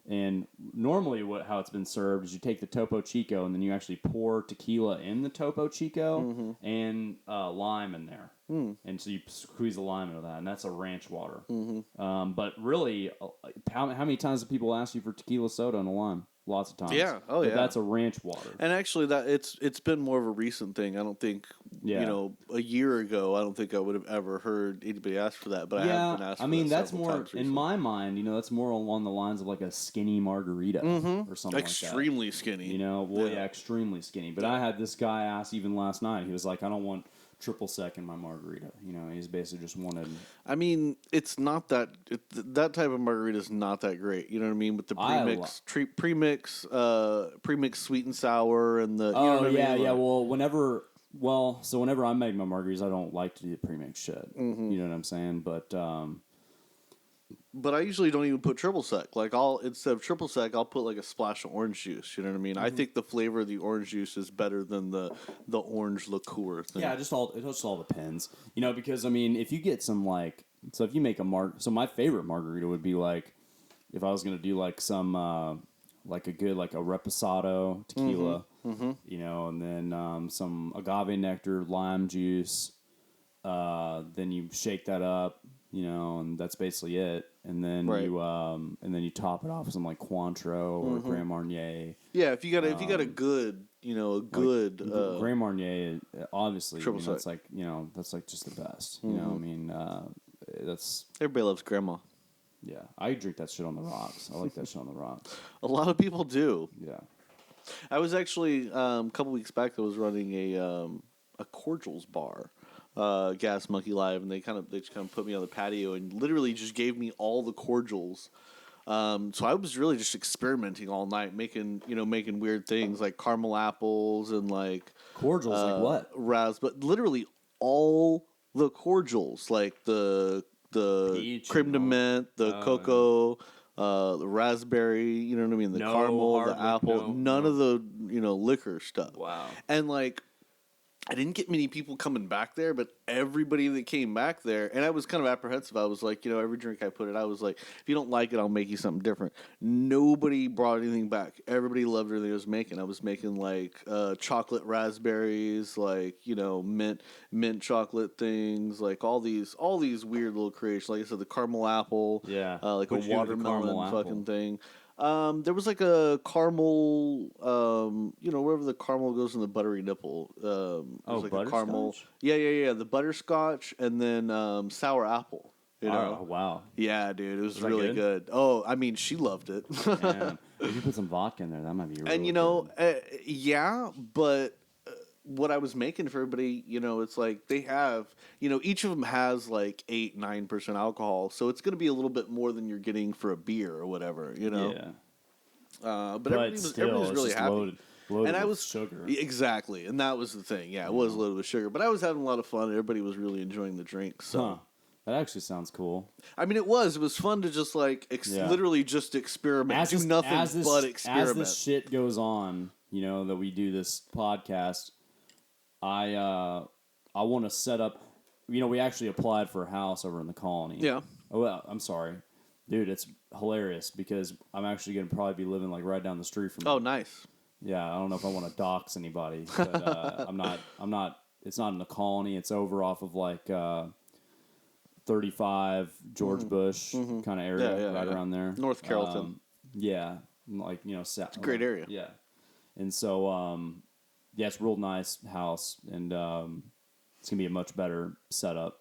And normally how it's been served is you take the Topo Chico and then you actually pour tequila in the Topo Chico and lime in there. And so you squeeze the lime into that, and that's a ranch water. But really, how many times have people asked you for tequila soda and a lime? Lots of times. Yeah. Oh, but yeah. That's a ranch water. And actually, it's been more of a recent thing. I don't think a year ago. I don't think I would have ever heard anybody ask for that. But I have been asked. For that that's more times in my mind. That's more along the lines of like a skinny margarita or something extremely like that. skinny. Extremely skinny. But I had this guy ask even last night. He was like, "I don't want triple sec in my margarita." He's basically just wanted. I mean, it's not that that type of margarita is not that great. You know what I mean? With the premix sweet and sour and the. So whenever I make my margaritas, I don't like to do the premix shit. You know what I'm saying? But I usually don't even put triple sec. Like instead of triple sec, I'll put like a splash of orange juice. You know what I mean? I think the flavor of the orange juice is better than the orange liqueur thing. Yeah, it just all depends. Because if you get some if you make so my favorite margarita would be like if I was gonna do like some like a good like a reposado tequila, and then some agave nectar, lime juice. Then you shake that up. And that's basically it. And then you top it off with some like Cointreau or Grand Marnier. Yeah, if you got a good, Grand Marnier, obviously, that's like that's like just the best. That's everybody loves Grandma. Yeah, I drink that shit on the rocks. I like that shit on the rocks. A lot of people do. Yeah, I was actually a couple weeks back. I was running a cordials bar. Gas Monkey Live, and they just put me on the patio and literally just gave me all the cordials. So I was really just experimenting all night, making weird things like caramel apples and like cordials, like what? But literally all the cordials, like the peach creme de menthe, the cocoa, the raspberry. You know what I mean? The caramel, the apple. None of the liquor stuff. Wow. And like. I didn't get many people coming back there, but everybody that came back there, and I was kind of apprehensive. I was like, every drink I put it, I was like, if you don't like it, I'll make you something different. Nobody brought anything back. Everybody loved everything I was making. I was making like chocolate raspberries, like mint chocolate things, like all these weird little creations. Like I said, the caramel apple, like a watermelon fucking thing. There was like a caramel, wherever the caramel goes in the buttery nipple. Like a caramel. Yeah. The butterscotch and then sour apple. Oh, wow. Yeah, dude, it was really good. Oh, I mean, she loved it. Man, if you put some vodka in there, that might be really good. But what I was making for everybody, it's like they have, each of them has like 8-9% alcohol, so it's going to be a little bit more than you're getting for a beer or whatever, Yeah. But everybody was really happy. Loaded and I with was sugar. Exactly, and that was the thing. Yeah, it was loaded with sugar, but I was having a lot of fun. Everybody was really enjoying the drink. So. That actually sounds cool. I mean, it was fun to just like literally just experiment, do nothing but experiment. As this shit goes on, that we do this podcast, I want to set up. We actually applied for a house over in the colony. Yeah. Oh, well, I'm sorry, dude. It's hilarious because I'm actually going to probably be living like right down the street from. Oh, nice. Yeah, I don't know if I want to dox anybody, but I'm not. It's not in the colony. It's over off of like 35 George Bush kind of area, right around there. North Carrollton. Yeah, like south. Great area. Yeah, and so yeah, it's a real nice house, and it's gonna be a much better setup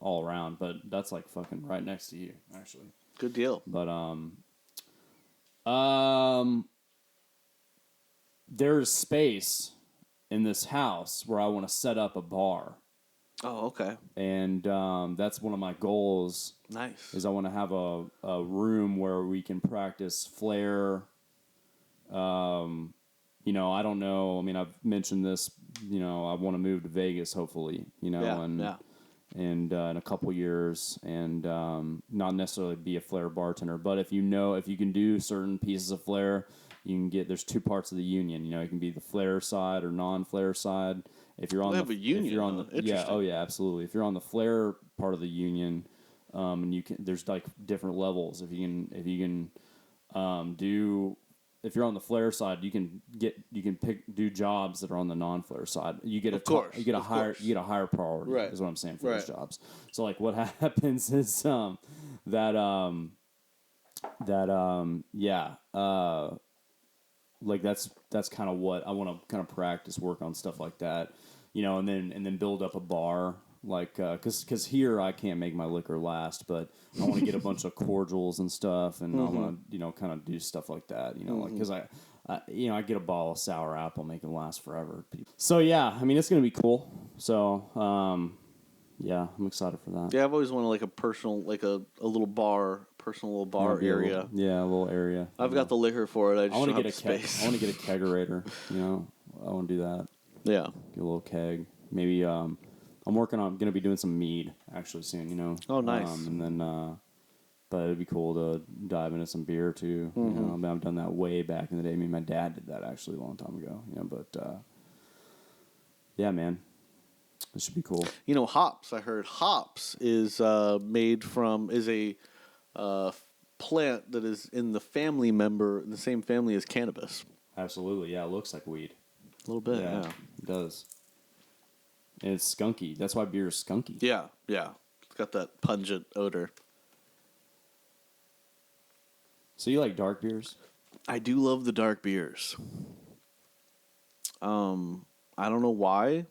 all around. But that's like fucking right next to you, actually. Good deal. But there's space in this house where I want to set up a bar. Oh, okay. And that's one of my goals. Nice. Is I want to have a room where we can practice flair. I don't know. I mean, I've mentioned this. I want to move to Vegas, hopefully. In a couple years, and not necessarily be a flair bartender, but if you can do certain pieces of flair, you can get. There's two parts of the union. It can be the flair side or non-flair side. If you're on have a union. if you're on absolutely. If you're on the flair part of the union, and there's like different levels. If you can if you're on the flair side, you can do jobs that are on the non-flair side. You get a higher priority. Right. Is what I'm saying for those jobs. So like what happens is like that's kind of what I want to kind of practice, work on stuff like that, and then build up a bar, like because here I can't make my liquor last, but I want to get a bunch of cordials and stuff, and I want to kind of do stuff like that, like because I get a bottle of sour apple, make it last forever. So yeah, I mean it's gonna be cool. So yeah, I'm excited for that. Yeah, I've always wanted like a personal, like a little bar, personal little bar area. A little area. I've got the liquor for it. I just want don't to have the space. I want to get a kegerator. I want to do that. Yeah. Get a little keg. Maybe I'm going to be doing some mead actually soon. Oh, nice. And then, but it'd be cool to dive into some beer too. I've done that way back in the day. I mean, my dad did that actually a long time ago. But yeah, man. This should be cool. Hops. I heard hops is made from a plant that is in the same family as cannabis. Absolutely, yeah. It looks like weed. A little bit, yeah. It does. And it's skunky. That's why beer is skunky. Yeah. It's got that pungent odor. So you like dark beers? I do love the dark beers. I don't know why.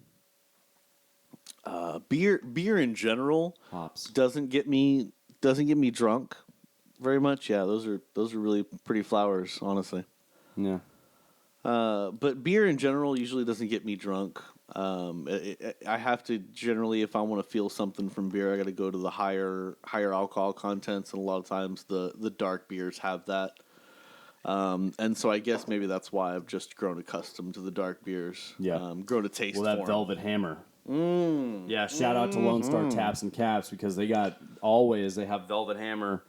Beer in general Hops doesn't get me drunk very much. Yeah, those are really pretty flowers, honestly. Yeah. But beer in general usually doesn't get me drunk. I have to generally, if I want to feel something from beer, I got to go to the higher alcohol contents, and a lot of times the dark beers have that. And so I guess maybe that's why I've just grown accustomed to the dark beers. Yeah. Grown a taste. Well, that Velvet Hammer. Yeah, shout out to Lone Star Taps and Caps because they have Velvet Hammer.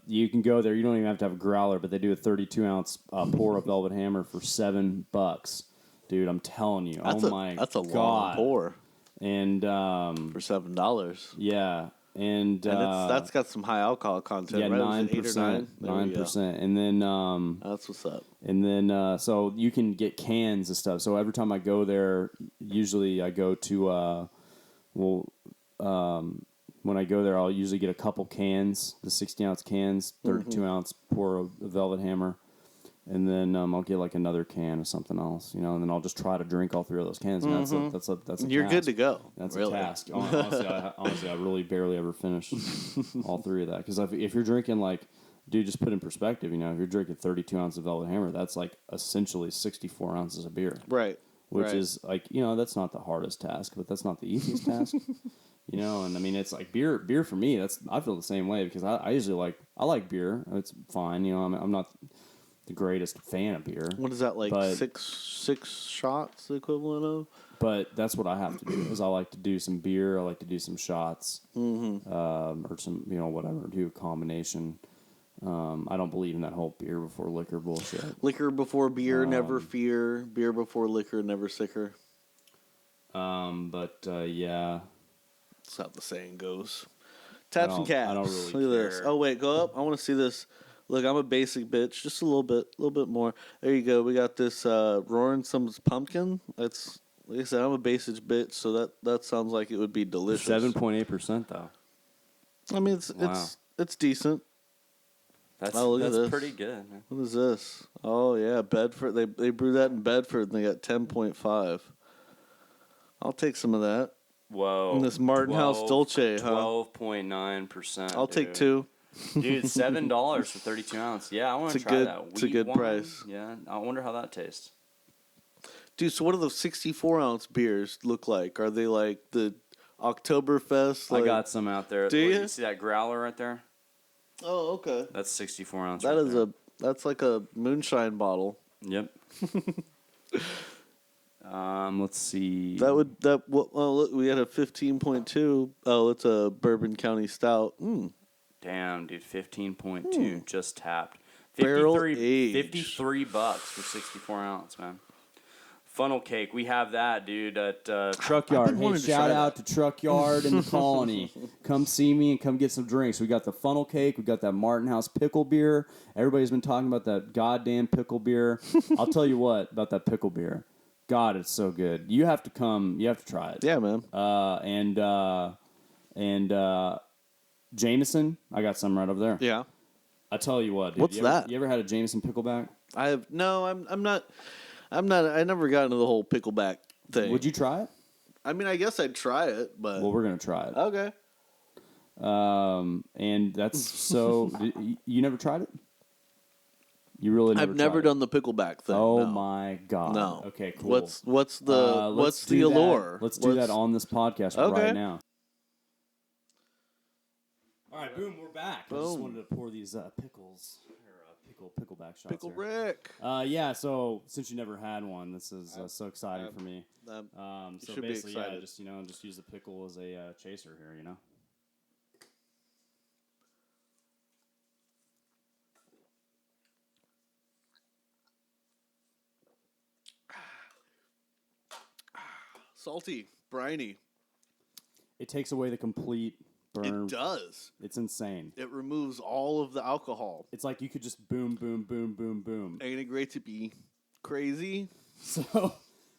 You can go there. You don't even have to have a growler, but they do a 32-ounce pour of Velvet Hammer for $7. Dude, I'm telling you. That's a God. long pour. And for $7. Yeah. And that's got some high alcohol content. Yeah, right? 9%. 9%. And then that's what's up. And then so you can get cans and stuff. So every time I go there, usually I go to when I go there, I'll usually get a couple cans, the 60-ounce cans, 32-ounce pour of Velvet Hammer. And then I'll get like another can of something else, and then I'll just try to drink all three of those cans. And that's a You're task. good to go. That's really. a task. Honestly, I really barely ever finish all three of that. Because if you're drinking dude, just put in perspective, if you're drinking 32 ounces of Velvet Hammer, that's like essentially 64 ounces of beer. Right. Which is that's not the hardest task, but that's not the easiest task. And I mean, it's like beer for me. I feel the same way because I usually I like beer. It's fine. I'm not the greatest fan of beer. What is that six shots the equivalent of? But that's what I have to do. Is I like to do some beer. I like to do some shots, or some whatever. Do a combination. I don't believe in that whole beer before liquor bullshit. Liquor before beer, never fear. Beer before liquor, never sicker. Yeah. That's how the saying goes. Taps and Caps. I don't really Look at care. this. Oh, wait, go up. I want to see this Look, I'm a basic bitch, just a little bit more. There you go. We got this roaring some pumpkin. That's like I said, I'm a basic bitch, so that sounds like it would be delicious. 7.8% though. I mean, Wow. it's decent. That's Oh, look at this. pretty good. Man. What is this? Oh yeah, Bedford. They brew that in Bedford, and they got 10.5. I'll take some of that. Whoa. And this Martin House Dolce, huh? 12.9%. I'll take 2. Dude, $7 for 32 ounce. Yeah, I want to try that. It's a good wine. price. Yeah, I wonder how that tastes. Dude, so what do those 64-ounce beers look like? Are they like the Oktoberfest? I got some out there. Do you? You see that growler right there? Oh, okay. That's 64 ounce. That right is there. that's like a moonshine bottle. Yep. Let's see. Well, look, we had a 15.2. Oh, it's a Bourbon County Stout. Damn, dude, 15.2 just tapped. Barrel aged. $53 for 64 ounce, man. Funnel cake, we have that, dude, at Truck Yard. Hey, shout out to Truck Yard in the Colony. Come see me and come get some drinks. We got the funnel cake. We got that Martin House pickle beer. Everybody's been talking about that goddamn pickle beer. I'll tell you what about that pickle beer. God, it's so good. You have to come. You have to try it. Yeah, man. And Jameson, I got some right over there. Yeah. I tell you what, dude. What's that? You ever had a Jameson pickleback? I have no. I'm not. I never got into the whole pickleback thing. Would you try it? I mean, I guess I'd try it, but Well, we're gonna try it. okay. And that's so. You never tried it? You really never? I've never tried done the pickleback thing. Oh no. my god! No. Okay, cool. What's the let's the do that. allure? Let's do that on this podcast Okay. right now. All right, boom, we're back. I just Boom. wanted to pour these pickles or pickleback shots. Pickle here. Rick. Yeah. So since you never had one, this is so exciting for me. So should be basically, excited. just use the pickle as a chaser here. You know. Salty, briny. It takes away the complete burn. It does. It's insane. It removes all of the alcohol. It's like you could just boom, boom, boom, boom, boom. Ain't it great to be crazy? So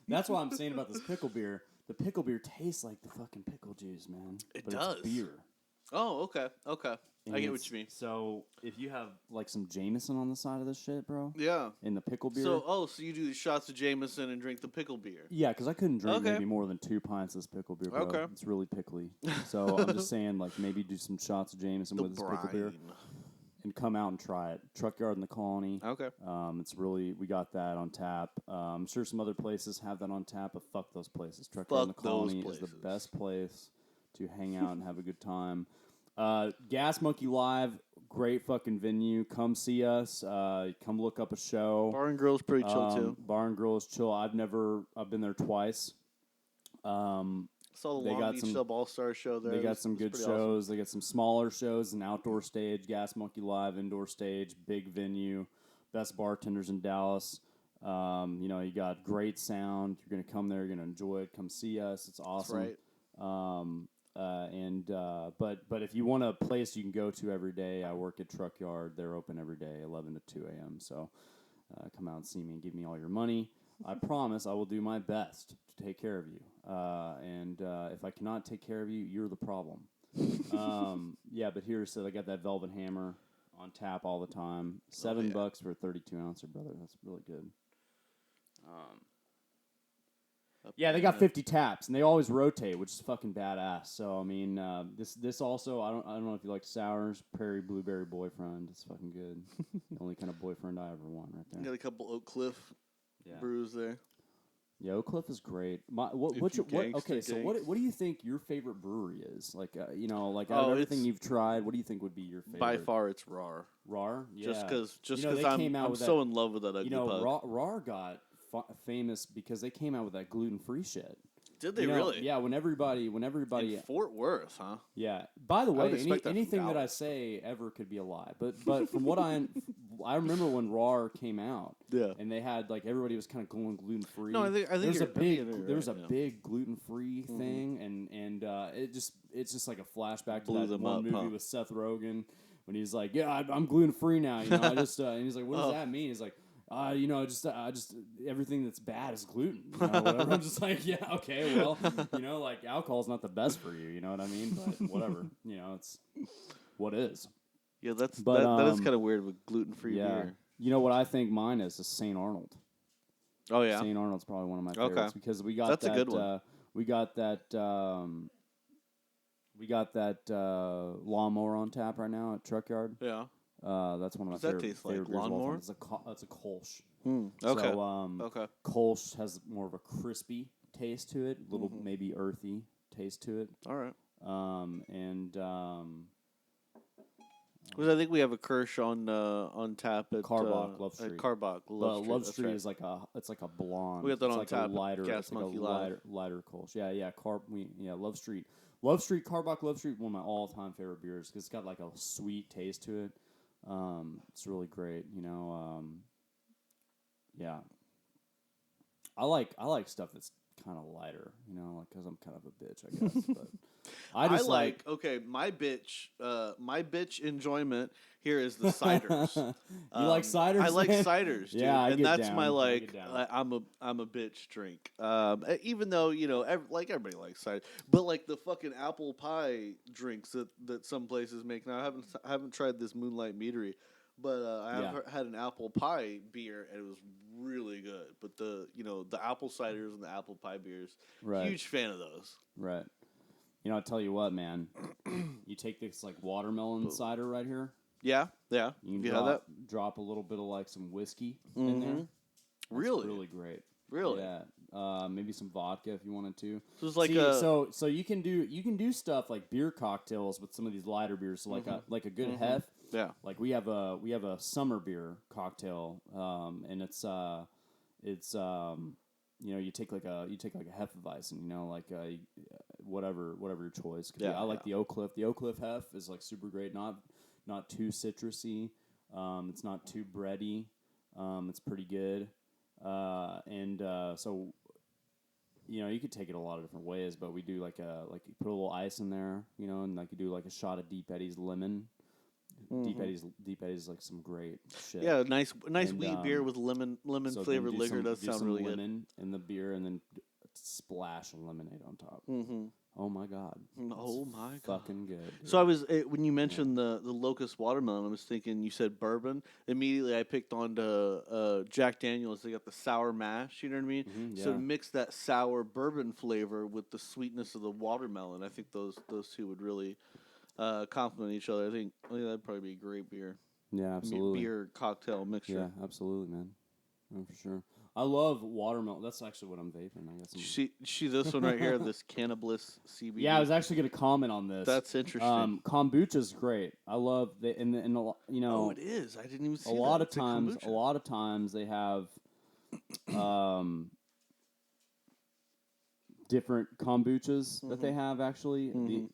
that's what I'm saying about this pickle beer. The pickle beer tastes like the fucking pickle juice, man. It but does. It's beer. Oh, okay. And I get what you mean. So if you have like some Jameson on the side of this shit, bro. Yeah. In the pickle beer. So you do the shots of Jameson and drink the pickle beer. Yeah, because I couldn't drink Okay. maybe more than 2 pints of this pickle beer, bro. Okay. It's really pickly. So I'm just saying, like, maybe do some shots of Jameson with this pickle beer. And come out and try it. Truck Yard in the Colony. Okay. We got that on tap. I'm sure some other places have that on tap, but fuck those places. Truck Yard in the Colony is the best place to hang out and have a good time. Gas Monkey Live, great fucking venue. Come see us. Come look up a show. Bar and Grill's pretty chill too. Bar and Grill is chill. I've been there twice. Saw the Long Beach Sub All-Star show there. They got some good shows. Awesome. They got some smaller shows, an outdoor stage, Gas Monkey Live, indoor stage, big venue, best bartenders in Dallas. You got great sound. You're gonna come there. You're gonna enjoy it. Come see us. It's awesome. That's right. But if you want a place you can go to every day, I work at Truck Yard. They're open every day, 11 to 2 a.m. So come out and see me and give me all your money. I promise I will do my best to take care of you. And if I cannot take care of you, you're the problem. But here's I got that Velvet Hammer on tap all the time. $7 for a 32 ouncer, brother. That's really good. They got 50 taps, and they always rotate, which is fucking badass. So I mean, this also I don't know if you like sours. Prairie Blueberry Boyfriend. It's fucking good. The only kind of boyfriend I ever want, right there. Got a couple Oak Cliff brews there. Yeah, Oak Cliff is great. What do you think your favorite brewery is? Like out of everything you've tried, what do you think would be your favorite? By far, it's RAR. RAR, yeah. Just because I'm so in love with that ugly pug. RAR got famous because they came out with that gluten-free shit. Did they really? Yeah, when everybody in Fort Worth, huh? Yeah. By the way, anything that I Dallas. say ever could be a lie. But from what I remember when RAR came out. Yeah. And they had everybody was kind of going gluten free. No, I think there was a big gluten free thing, and it's just like a flashback to that one movie with Seth Rogen when he's like, yeah, I'm gluten free now. You know, I just and he's like, what does that mean? He's like, you know, just everything that's bad is gluten. You know, whatever. I'm just like, yeah, okay, well, you know, like alcohol's not the best for you. You know what I mean? But whatever. You know, it's what is. Yeah, that is But kind of weird with gluten-free yeah, beer. you know what I think mine is St. Arnold. Oh yeah, St. Arnold's probably one of my Okay. favorites because we got That's a that. good one. We got that lawnmower on tap right now at Truck Yard. yeah. That's one of my Does that favorite, taste like? favorite beers of all time. Lawnmower? It's a Kolsch. Okay. So Okay. Kolsch has more of a crispy taste to it, a little maybe earthy taste to it. All right. And Because I think we have a Kirsch on tap at Carbach, Love Street. At Carbach, but Love that's Street right. is like a blonde. We got that it's on like tap a at lighter, Gas it's like Monkey a Live. lighter Kolsch. Yeah, Love Street. Love Street, Carbach Love Street, one of my all-time favorite beers because it's got like a sweet taste to it. It's really great, you know. Yeah, I like stuff that's kind of lighter, you know, like because I'm kind of a bitch, I guess. But I just okay. My bitch enjoyment here is the ciders. You like ciders? I like man? ciders, dude. Yeah, I and get that's down. my I get down. I'm a bitch drink. Even though you know, everybody likes cider, but like the fucking apple pie drinks that some places make now. I haven't tried this Moonlight Meadery. But I have had an apple pie beer and it was really good. But the apple ciders and the apple pie beers, Right. huge fan of those. Right. You know, I tell you what, man. You take this like watermelon cider right here. Yeah. You can You had that? drop a little bit of like some whiskey in there. That's Really? really great. Really? Yeah. Maybe some vodka if you wanted to. So it's like so you can do stuff like beer cocktails with some of these lighter beers. So like a good hef. Yeah. Like we have a summer beer cocktail, and it's you know, you take like a Hefeweizen, you know, like whatever your choice could be. I like the Oak Cliff. The Oak Cliff Hef is like super great. Not too citrusy. It's not too bready. It's pretty good. So you know, you could take it a lot of different ways, but we do like you put a little ice in there, you know, and like you do like a shot of Deep Eddy's lemon. Deep Eddy's like some great shit. Yeah, nice And, wheat beer with lemon so flavored then liquor does do sound some really lemon in the beer, and then splash of lemonade on top. Mm-hmm. Oh my god! Oh my god! Fucking good. Dude. So I was when you mentioned the locust watermelon, I was thinking you said bourbon. Immediately I picked on to Jack Daniel's. They got the sour mash. You know what I mean? So to mix that sour bourbon flavor with the sweetness of the watermelon, I think those two would really complement each other. I think that'd probably be a great beer. Yeah, absolutely. Beer cocktail mixture. Yeah, absolutely, man. Oh, for sure. I love watermelon. That's actually what I'm vaping. I guess. See this one right here, this Cannabis CBD. Yeah, I was actually going to comment on this. That's interesting. Kombucha's great. I love the and you know. Oh, it is. I didn't even see a lot of times they have different kombuchas that they have actually. You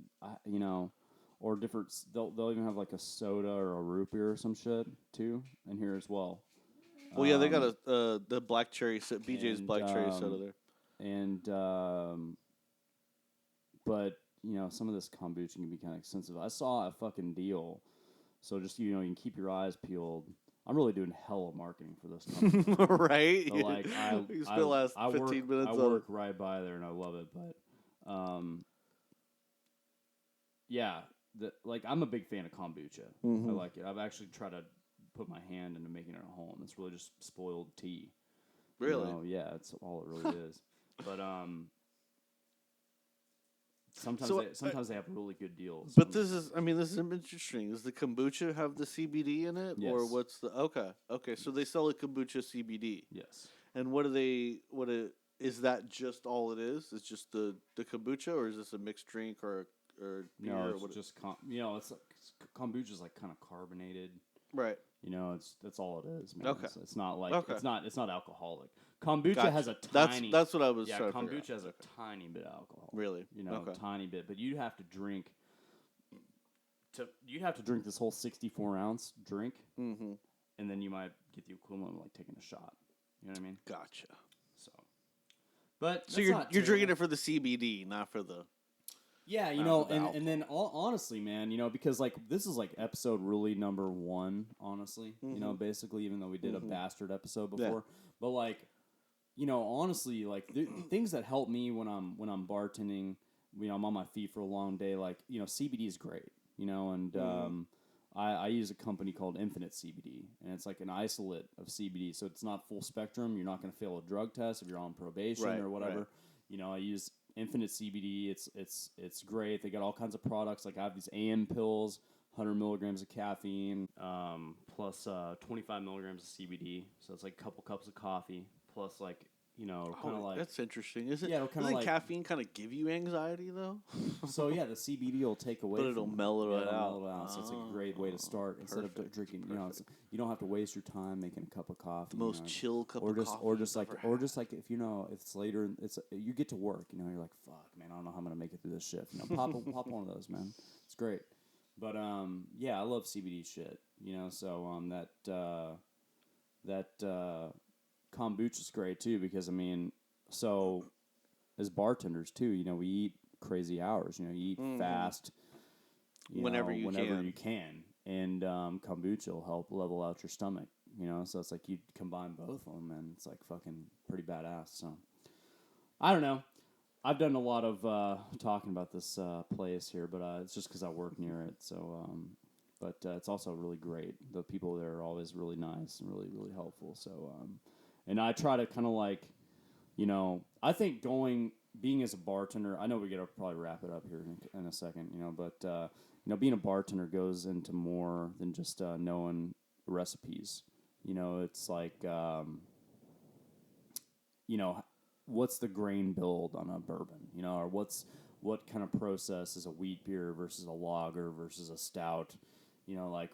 know, or different. They'll even have like a soda or a root beer or some shit too in here as well. Well, yeah, they got the black cherry BJ's black cherry soda there. And but you know, some of this kombucha can be kind of expensive. I saw a fucking deal, so just you know, you can keep your eyes peeled. I'm really doing hella marketing for this company, right? So, like you spent the last 15 minutes. I work right by there, and I love it. But yeah, like I'm a big fan of kombucha. I like it. I've actually tried to put my hand into making it at home. It's really just spoiled tea. Really? You know? Yeah, that's all it really is. But sometimes they have really good deals. But this is interesting. Does the kombucha have the CBD in it, Yes. or what's the okay? So they sell a kombucha CBD. Yes. And is that just all it is? It's just the kombucha, or is this a mixed drink or beer? No, or it's what just you know, it's like, kombucha is like kind of carbonated. right. You know, that's all it is, man. Okay. It's not like Okay. it's not alcoholic. Kombucha Gotcha. has a tiny. That's what I was. Yeah, trying to figure kombucha out. has a tiny bit of alcohol. Really? You know, Okay. a tiny bit. But you'd have to drink. You'd have to drink this whole 64-ounce drink, and then you might get the equivalent of like taking a shot. You know what I mean? Gotcha. So, but So you're drinking it for the CBD, not for the. Yeah, out of the and then honestly, man, because like this is like episode really number 1, honestly. Basically, even though we did a bastard episode before, but like, honestly, like things that help me when I'm bartending, I'm on my feet for a long day. Like, CBD is great, and I use a company called Infinite CBD, and it's like an isolate of CBD, so it's not full spectrum. You're not going to fail a drug test if you're on probation Right, or whatever. right. I use Infinite CBD. It's great. They got all kinds of products. Like I have these AM pills, 100 milligrams of caffeine, plus 25 milligrams of CBD. So it's like a couple cups of coffee, plus like kind of like That's interesting. Is it? Yeah, it'll kinda Doesn't like- caffeine kind of give you anxiety though? so yeah, the CBD will take away, But it'll from mellow it it'll out. mellow it out. So it's a great way to start instead of perfect, drinking. You don't have to waste your time making a cup of coffee. The most chill cup or of just, coffee or just you've like, ever or had. just like if if it's later, you get to work. You're like, fuck, man, I don't know how I'm gonna make it through this shift. Pop one of those, man. It's great. But yeah, I love CBD shit. So that kombucha is great too because so as bartenders too, we eat crazy hours. You eat fast. Whenever you can. And kombucha will help level out your stomach. So it's like you combine both of them, and it's like fucking pretty badass. So I don't know. I've done a lot of talking about this place here, but it's just because I work near it. So, but it's also really great. The people there are always really nice and really, really helpful. So, and I try to kind of like, I think being as a bartender, I know we gotta probably wrap it up here in a second, but being a bartender goes into more than just knowing recipes. It's like, what's the grain build on a bourbon, or what kind of process is a wheat beer versus a lager versus a stout, like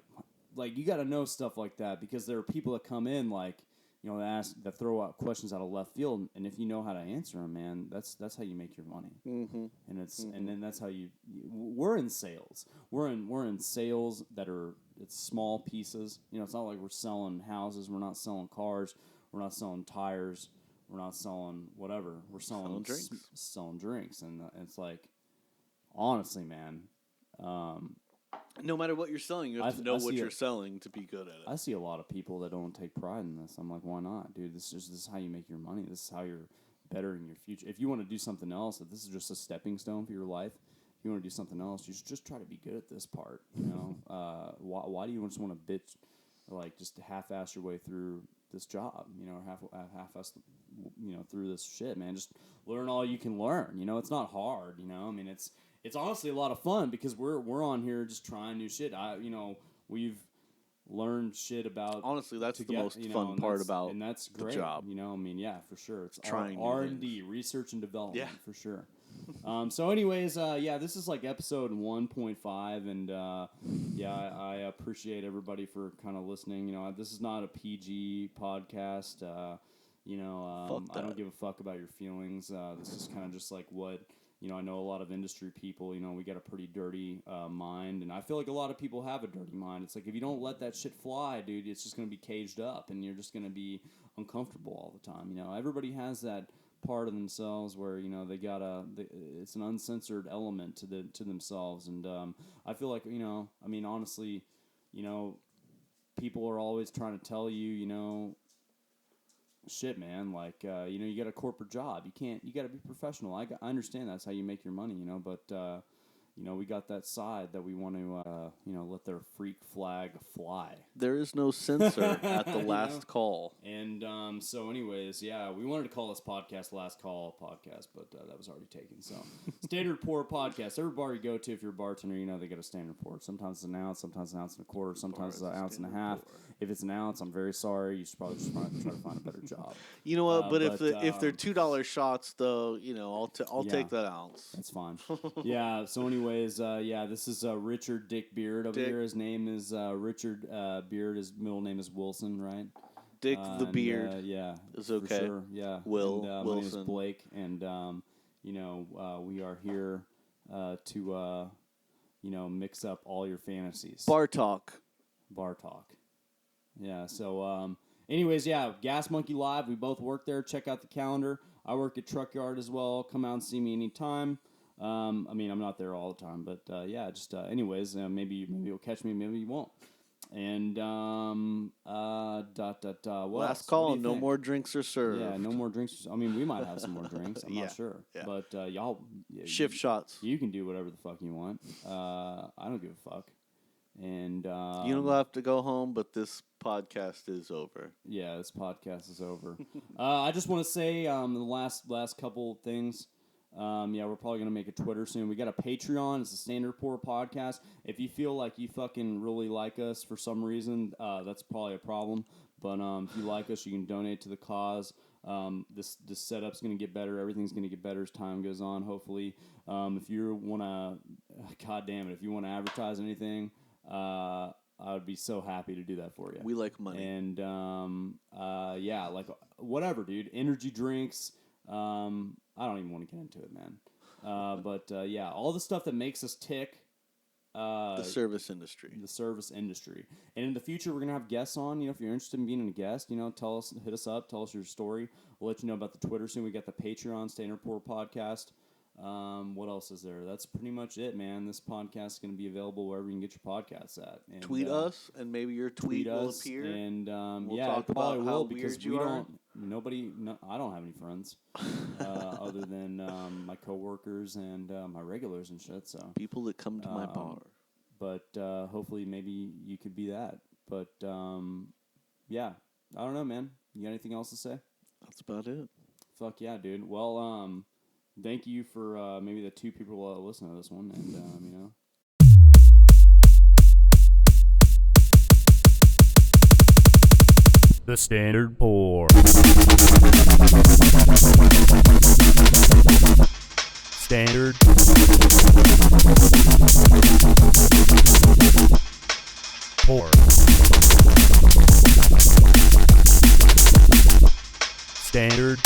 you got to know stuff like that because there are people that come in like, that throw out questions out of left field, and if you know how to answer them, man, that's how you make your money. Mm-hmm. And and then that's how we're in sales. We're in sales it's small pieces. It's not like we're selling houses. We're not selling cars. We're not selling tires. We're not selling whatever. We're selling drinks. Selling drinks, and it's like, honestly, man. No matter what you're selling, you have to know what you're selling to be good at it. I see a lot of people that don't take pride in this. I'm like, why not, dude? This is how you make your money. This is how you're bettering your future. If you want to do something else, if this is just a stepping stone for your life, if you want to do something else, you should just try to be good at this part. Why do you just want to bitch, like just half-ass your way through this job? Or half-ass, through this shit, man. Just learn all you can learn. It's not hard. It's honestly a lot of fun because we're on here just trying new shit. We've learned shit about. Honestly, that's the most fun part about and that's great. the job. Yeah, for sure. It's trying R&D, research and development, Yeah. for sure. So, anyways, this is like episode 1.5, and I appreciate everybody for kind of listening. This is not a PG podcast. I don't give a fuck about your feelings. This is kind of just like what. I know a lot of industry people, we got a pretty dirty mind, and I feel like a lot of people have a dirty mind. It's like if you don't let that shit fly, dude, it's just going to be caged up, and you're just going to be uncomfortable all the time. Everybody has that part of themselves where, it's an uncensored element to themselves, and I feel like, honestly, people are always trying to tell you, shit, man, like, you got a corporate job. You got to be professional. I understand that's how you make your money, but, we got that side that we want to, let their freak flag fly. There is no censor at the last call. And so anyways, we wanted to call this podcast Last Call Podcast, but that was already taken. So Standard Pour Podcast. Every bar you go to, if you're a bartender, they got a standard pour. Sometimes it's an ounce, sometimes an ounce and a quarter, sometimes it's an ounce and a half. If it's an ounce, I'm very sorry. You should probably just try to find a better job. You know what? But if they're $2 shots, though, I'll take that ounce. That's fine. Yeah. So anyways, this is Richard Dick Beard over here. His name is Richard Beard. His middle name is Wilson, right? Dick the Beard. It's okay. For sure. Yeah. Wilson. My name is Blake, and we are here to mix up all your fantasies. Bar talk. Yeah. So anyways, Gas Monkey Live. We both work there. Check out the calendar. I work at Truck Yard as well. Come out and see me anytime. I mean, I'm not there all the time, but yeah, just anyways, maybe you'll catch me, maybe you won't. And what Last else? call, What do you no think? more drinks are served. Yeah, no more drinks. I mean, we might have some more drinks. I'm Yeah, not sure, yeah. but y'all Shift shots. You can do whatever the fuck you want. I don't give a fuck. And You don't have to go home, but this podcast is over. yeah, this podcast is over. I just want to say the last couple things. Yeah, we're probably going to make a Twitter soon. We got a Patreon. It's the Standard Poor Podcast. If you feel like you fucking really like us for some reason, that's probably a problem. But if you like us, you can donate to the cause. This setup's going to get better. Everything's going to get better as time goes on, hopefully. If you want to, God damn it, if you want to advertise anything, I would be so happy to do that for you. We like money. And yeah, like whatever, dude. Energy drinks. I don't even want to get into it, man. But yeah, all the stuff that makes us tick. The service industry. The service industry. And in the future, we're going to have guests on. You know, if you're interested in being a guest, hit us up, tell us your story. We'll let you know about the Twitter soon. We got the Patreon, Standard Poor Podcast. What else is there? That's pretty much it, man. This podcast is going to be available wherever you can get your podcasts at. And, tweet us, and maybe your tweet will appear. And we'll yeah, talk it probably about will how because weird you we are. don't. I don't have any friends other than my coworkers and my regulars and shit. So People that come to my bar. but hopefully maybe you could be that. But yeah, I don't know, man. You got anything else to say? That's about it. Fuck yeah, dude. Well, thank you for maybe the 2 people that listen to this one, and The Standard Pour. Standard Pour. Standard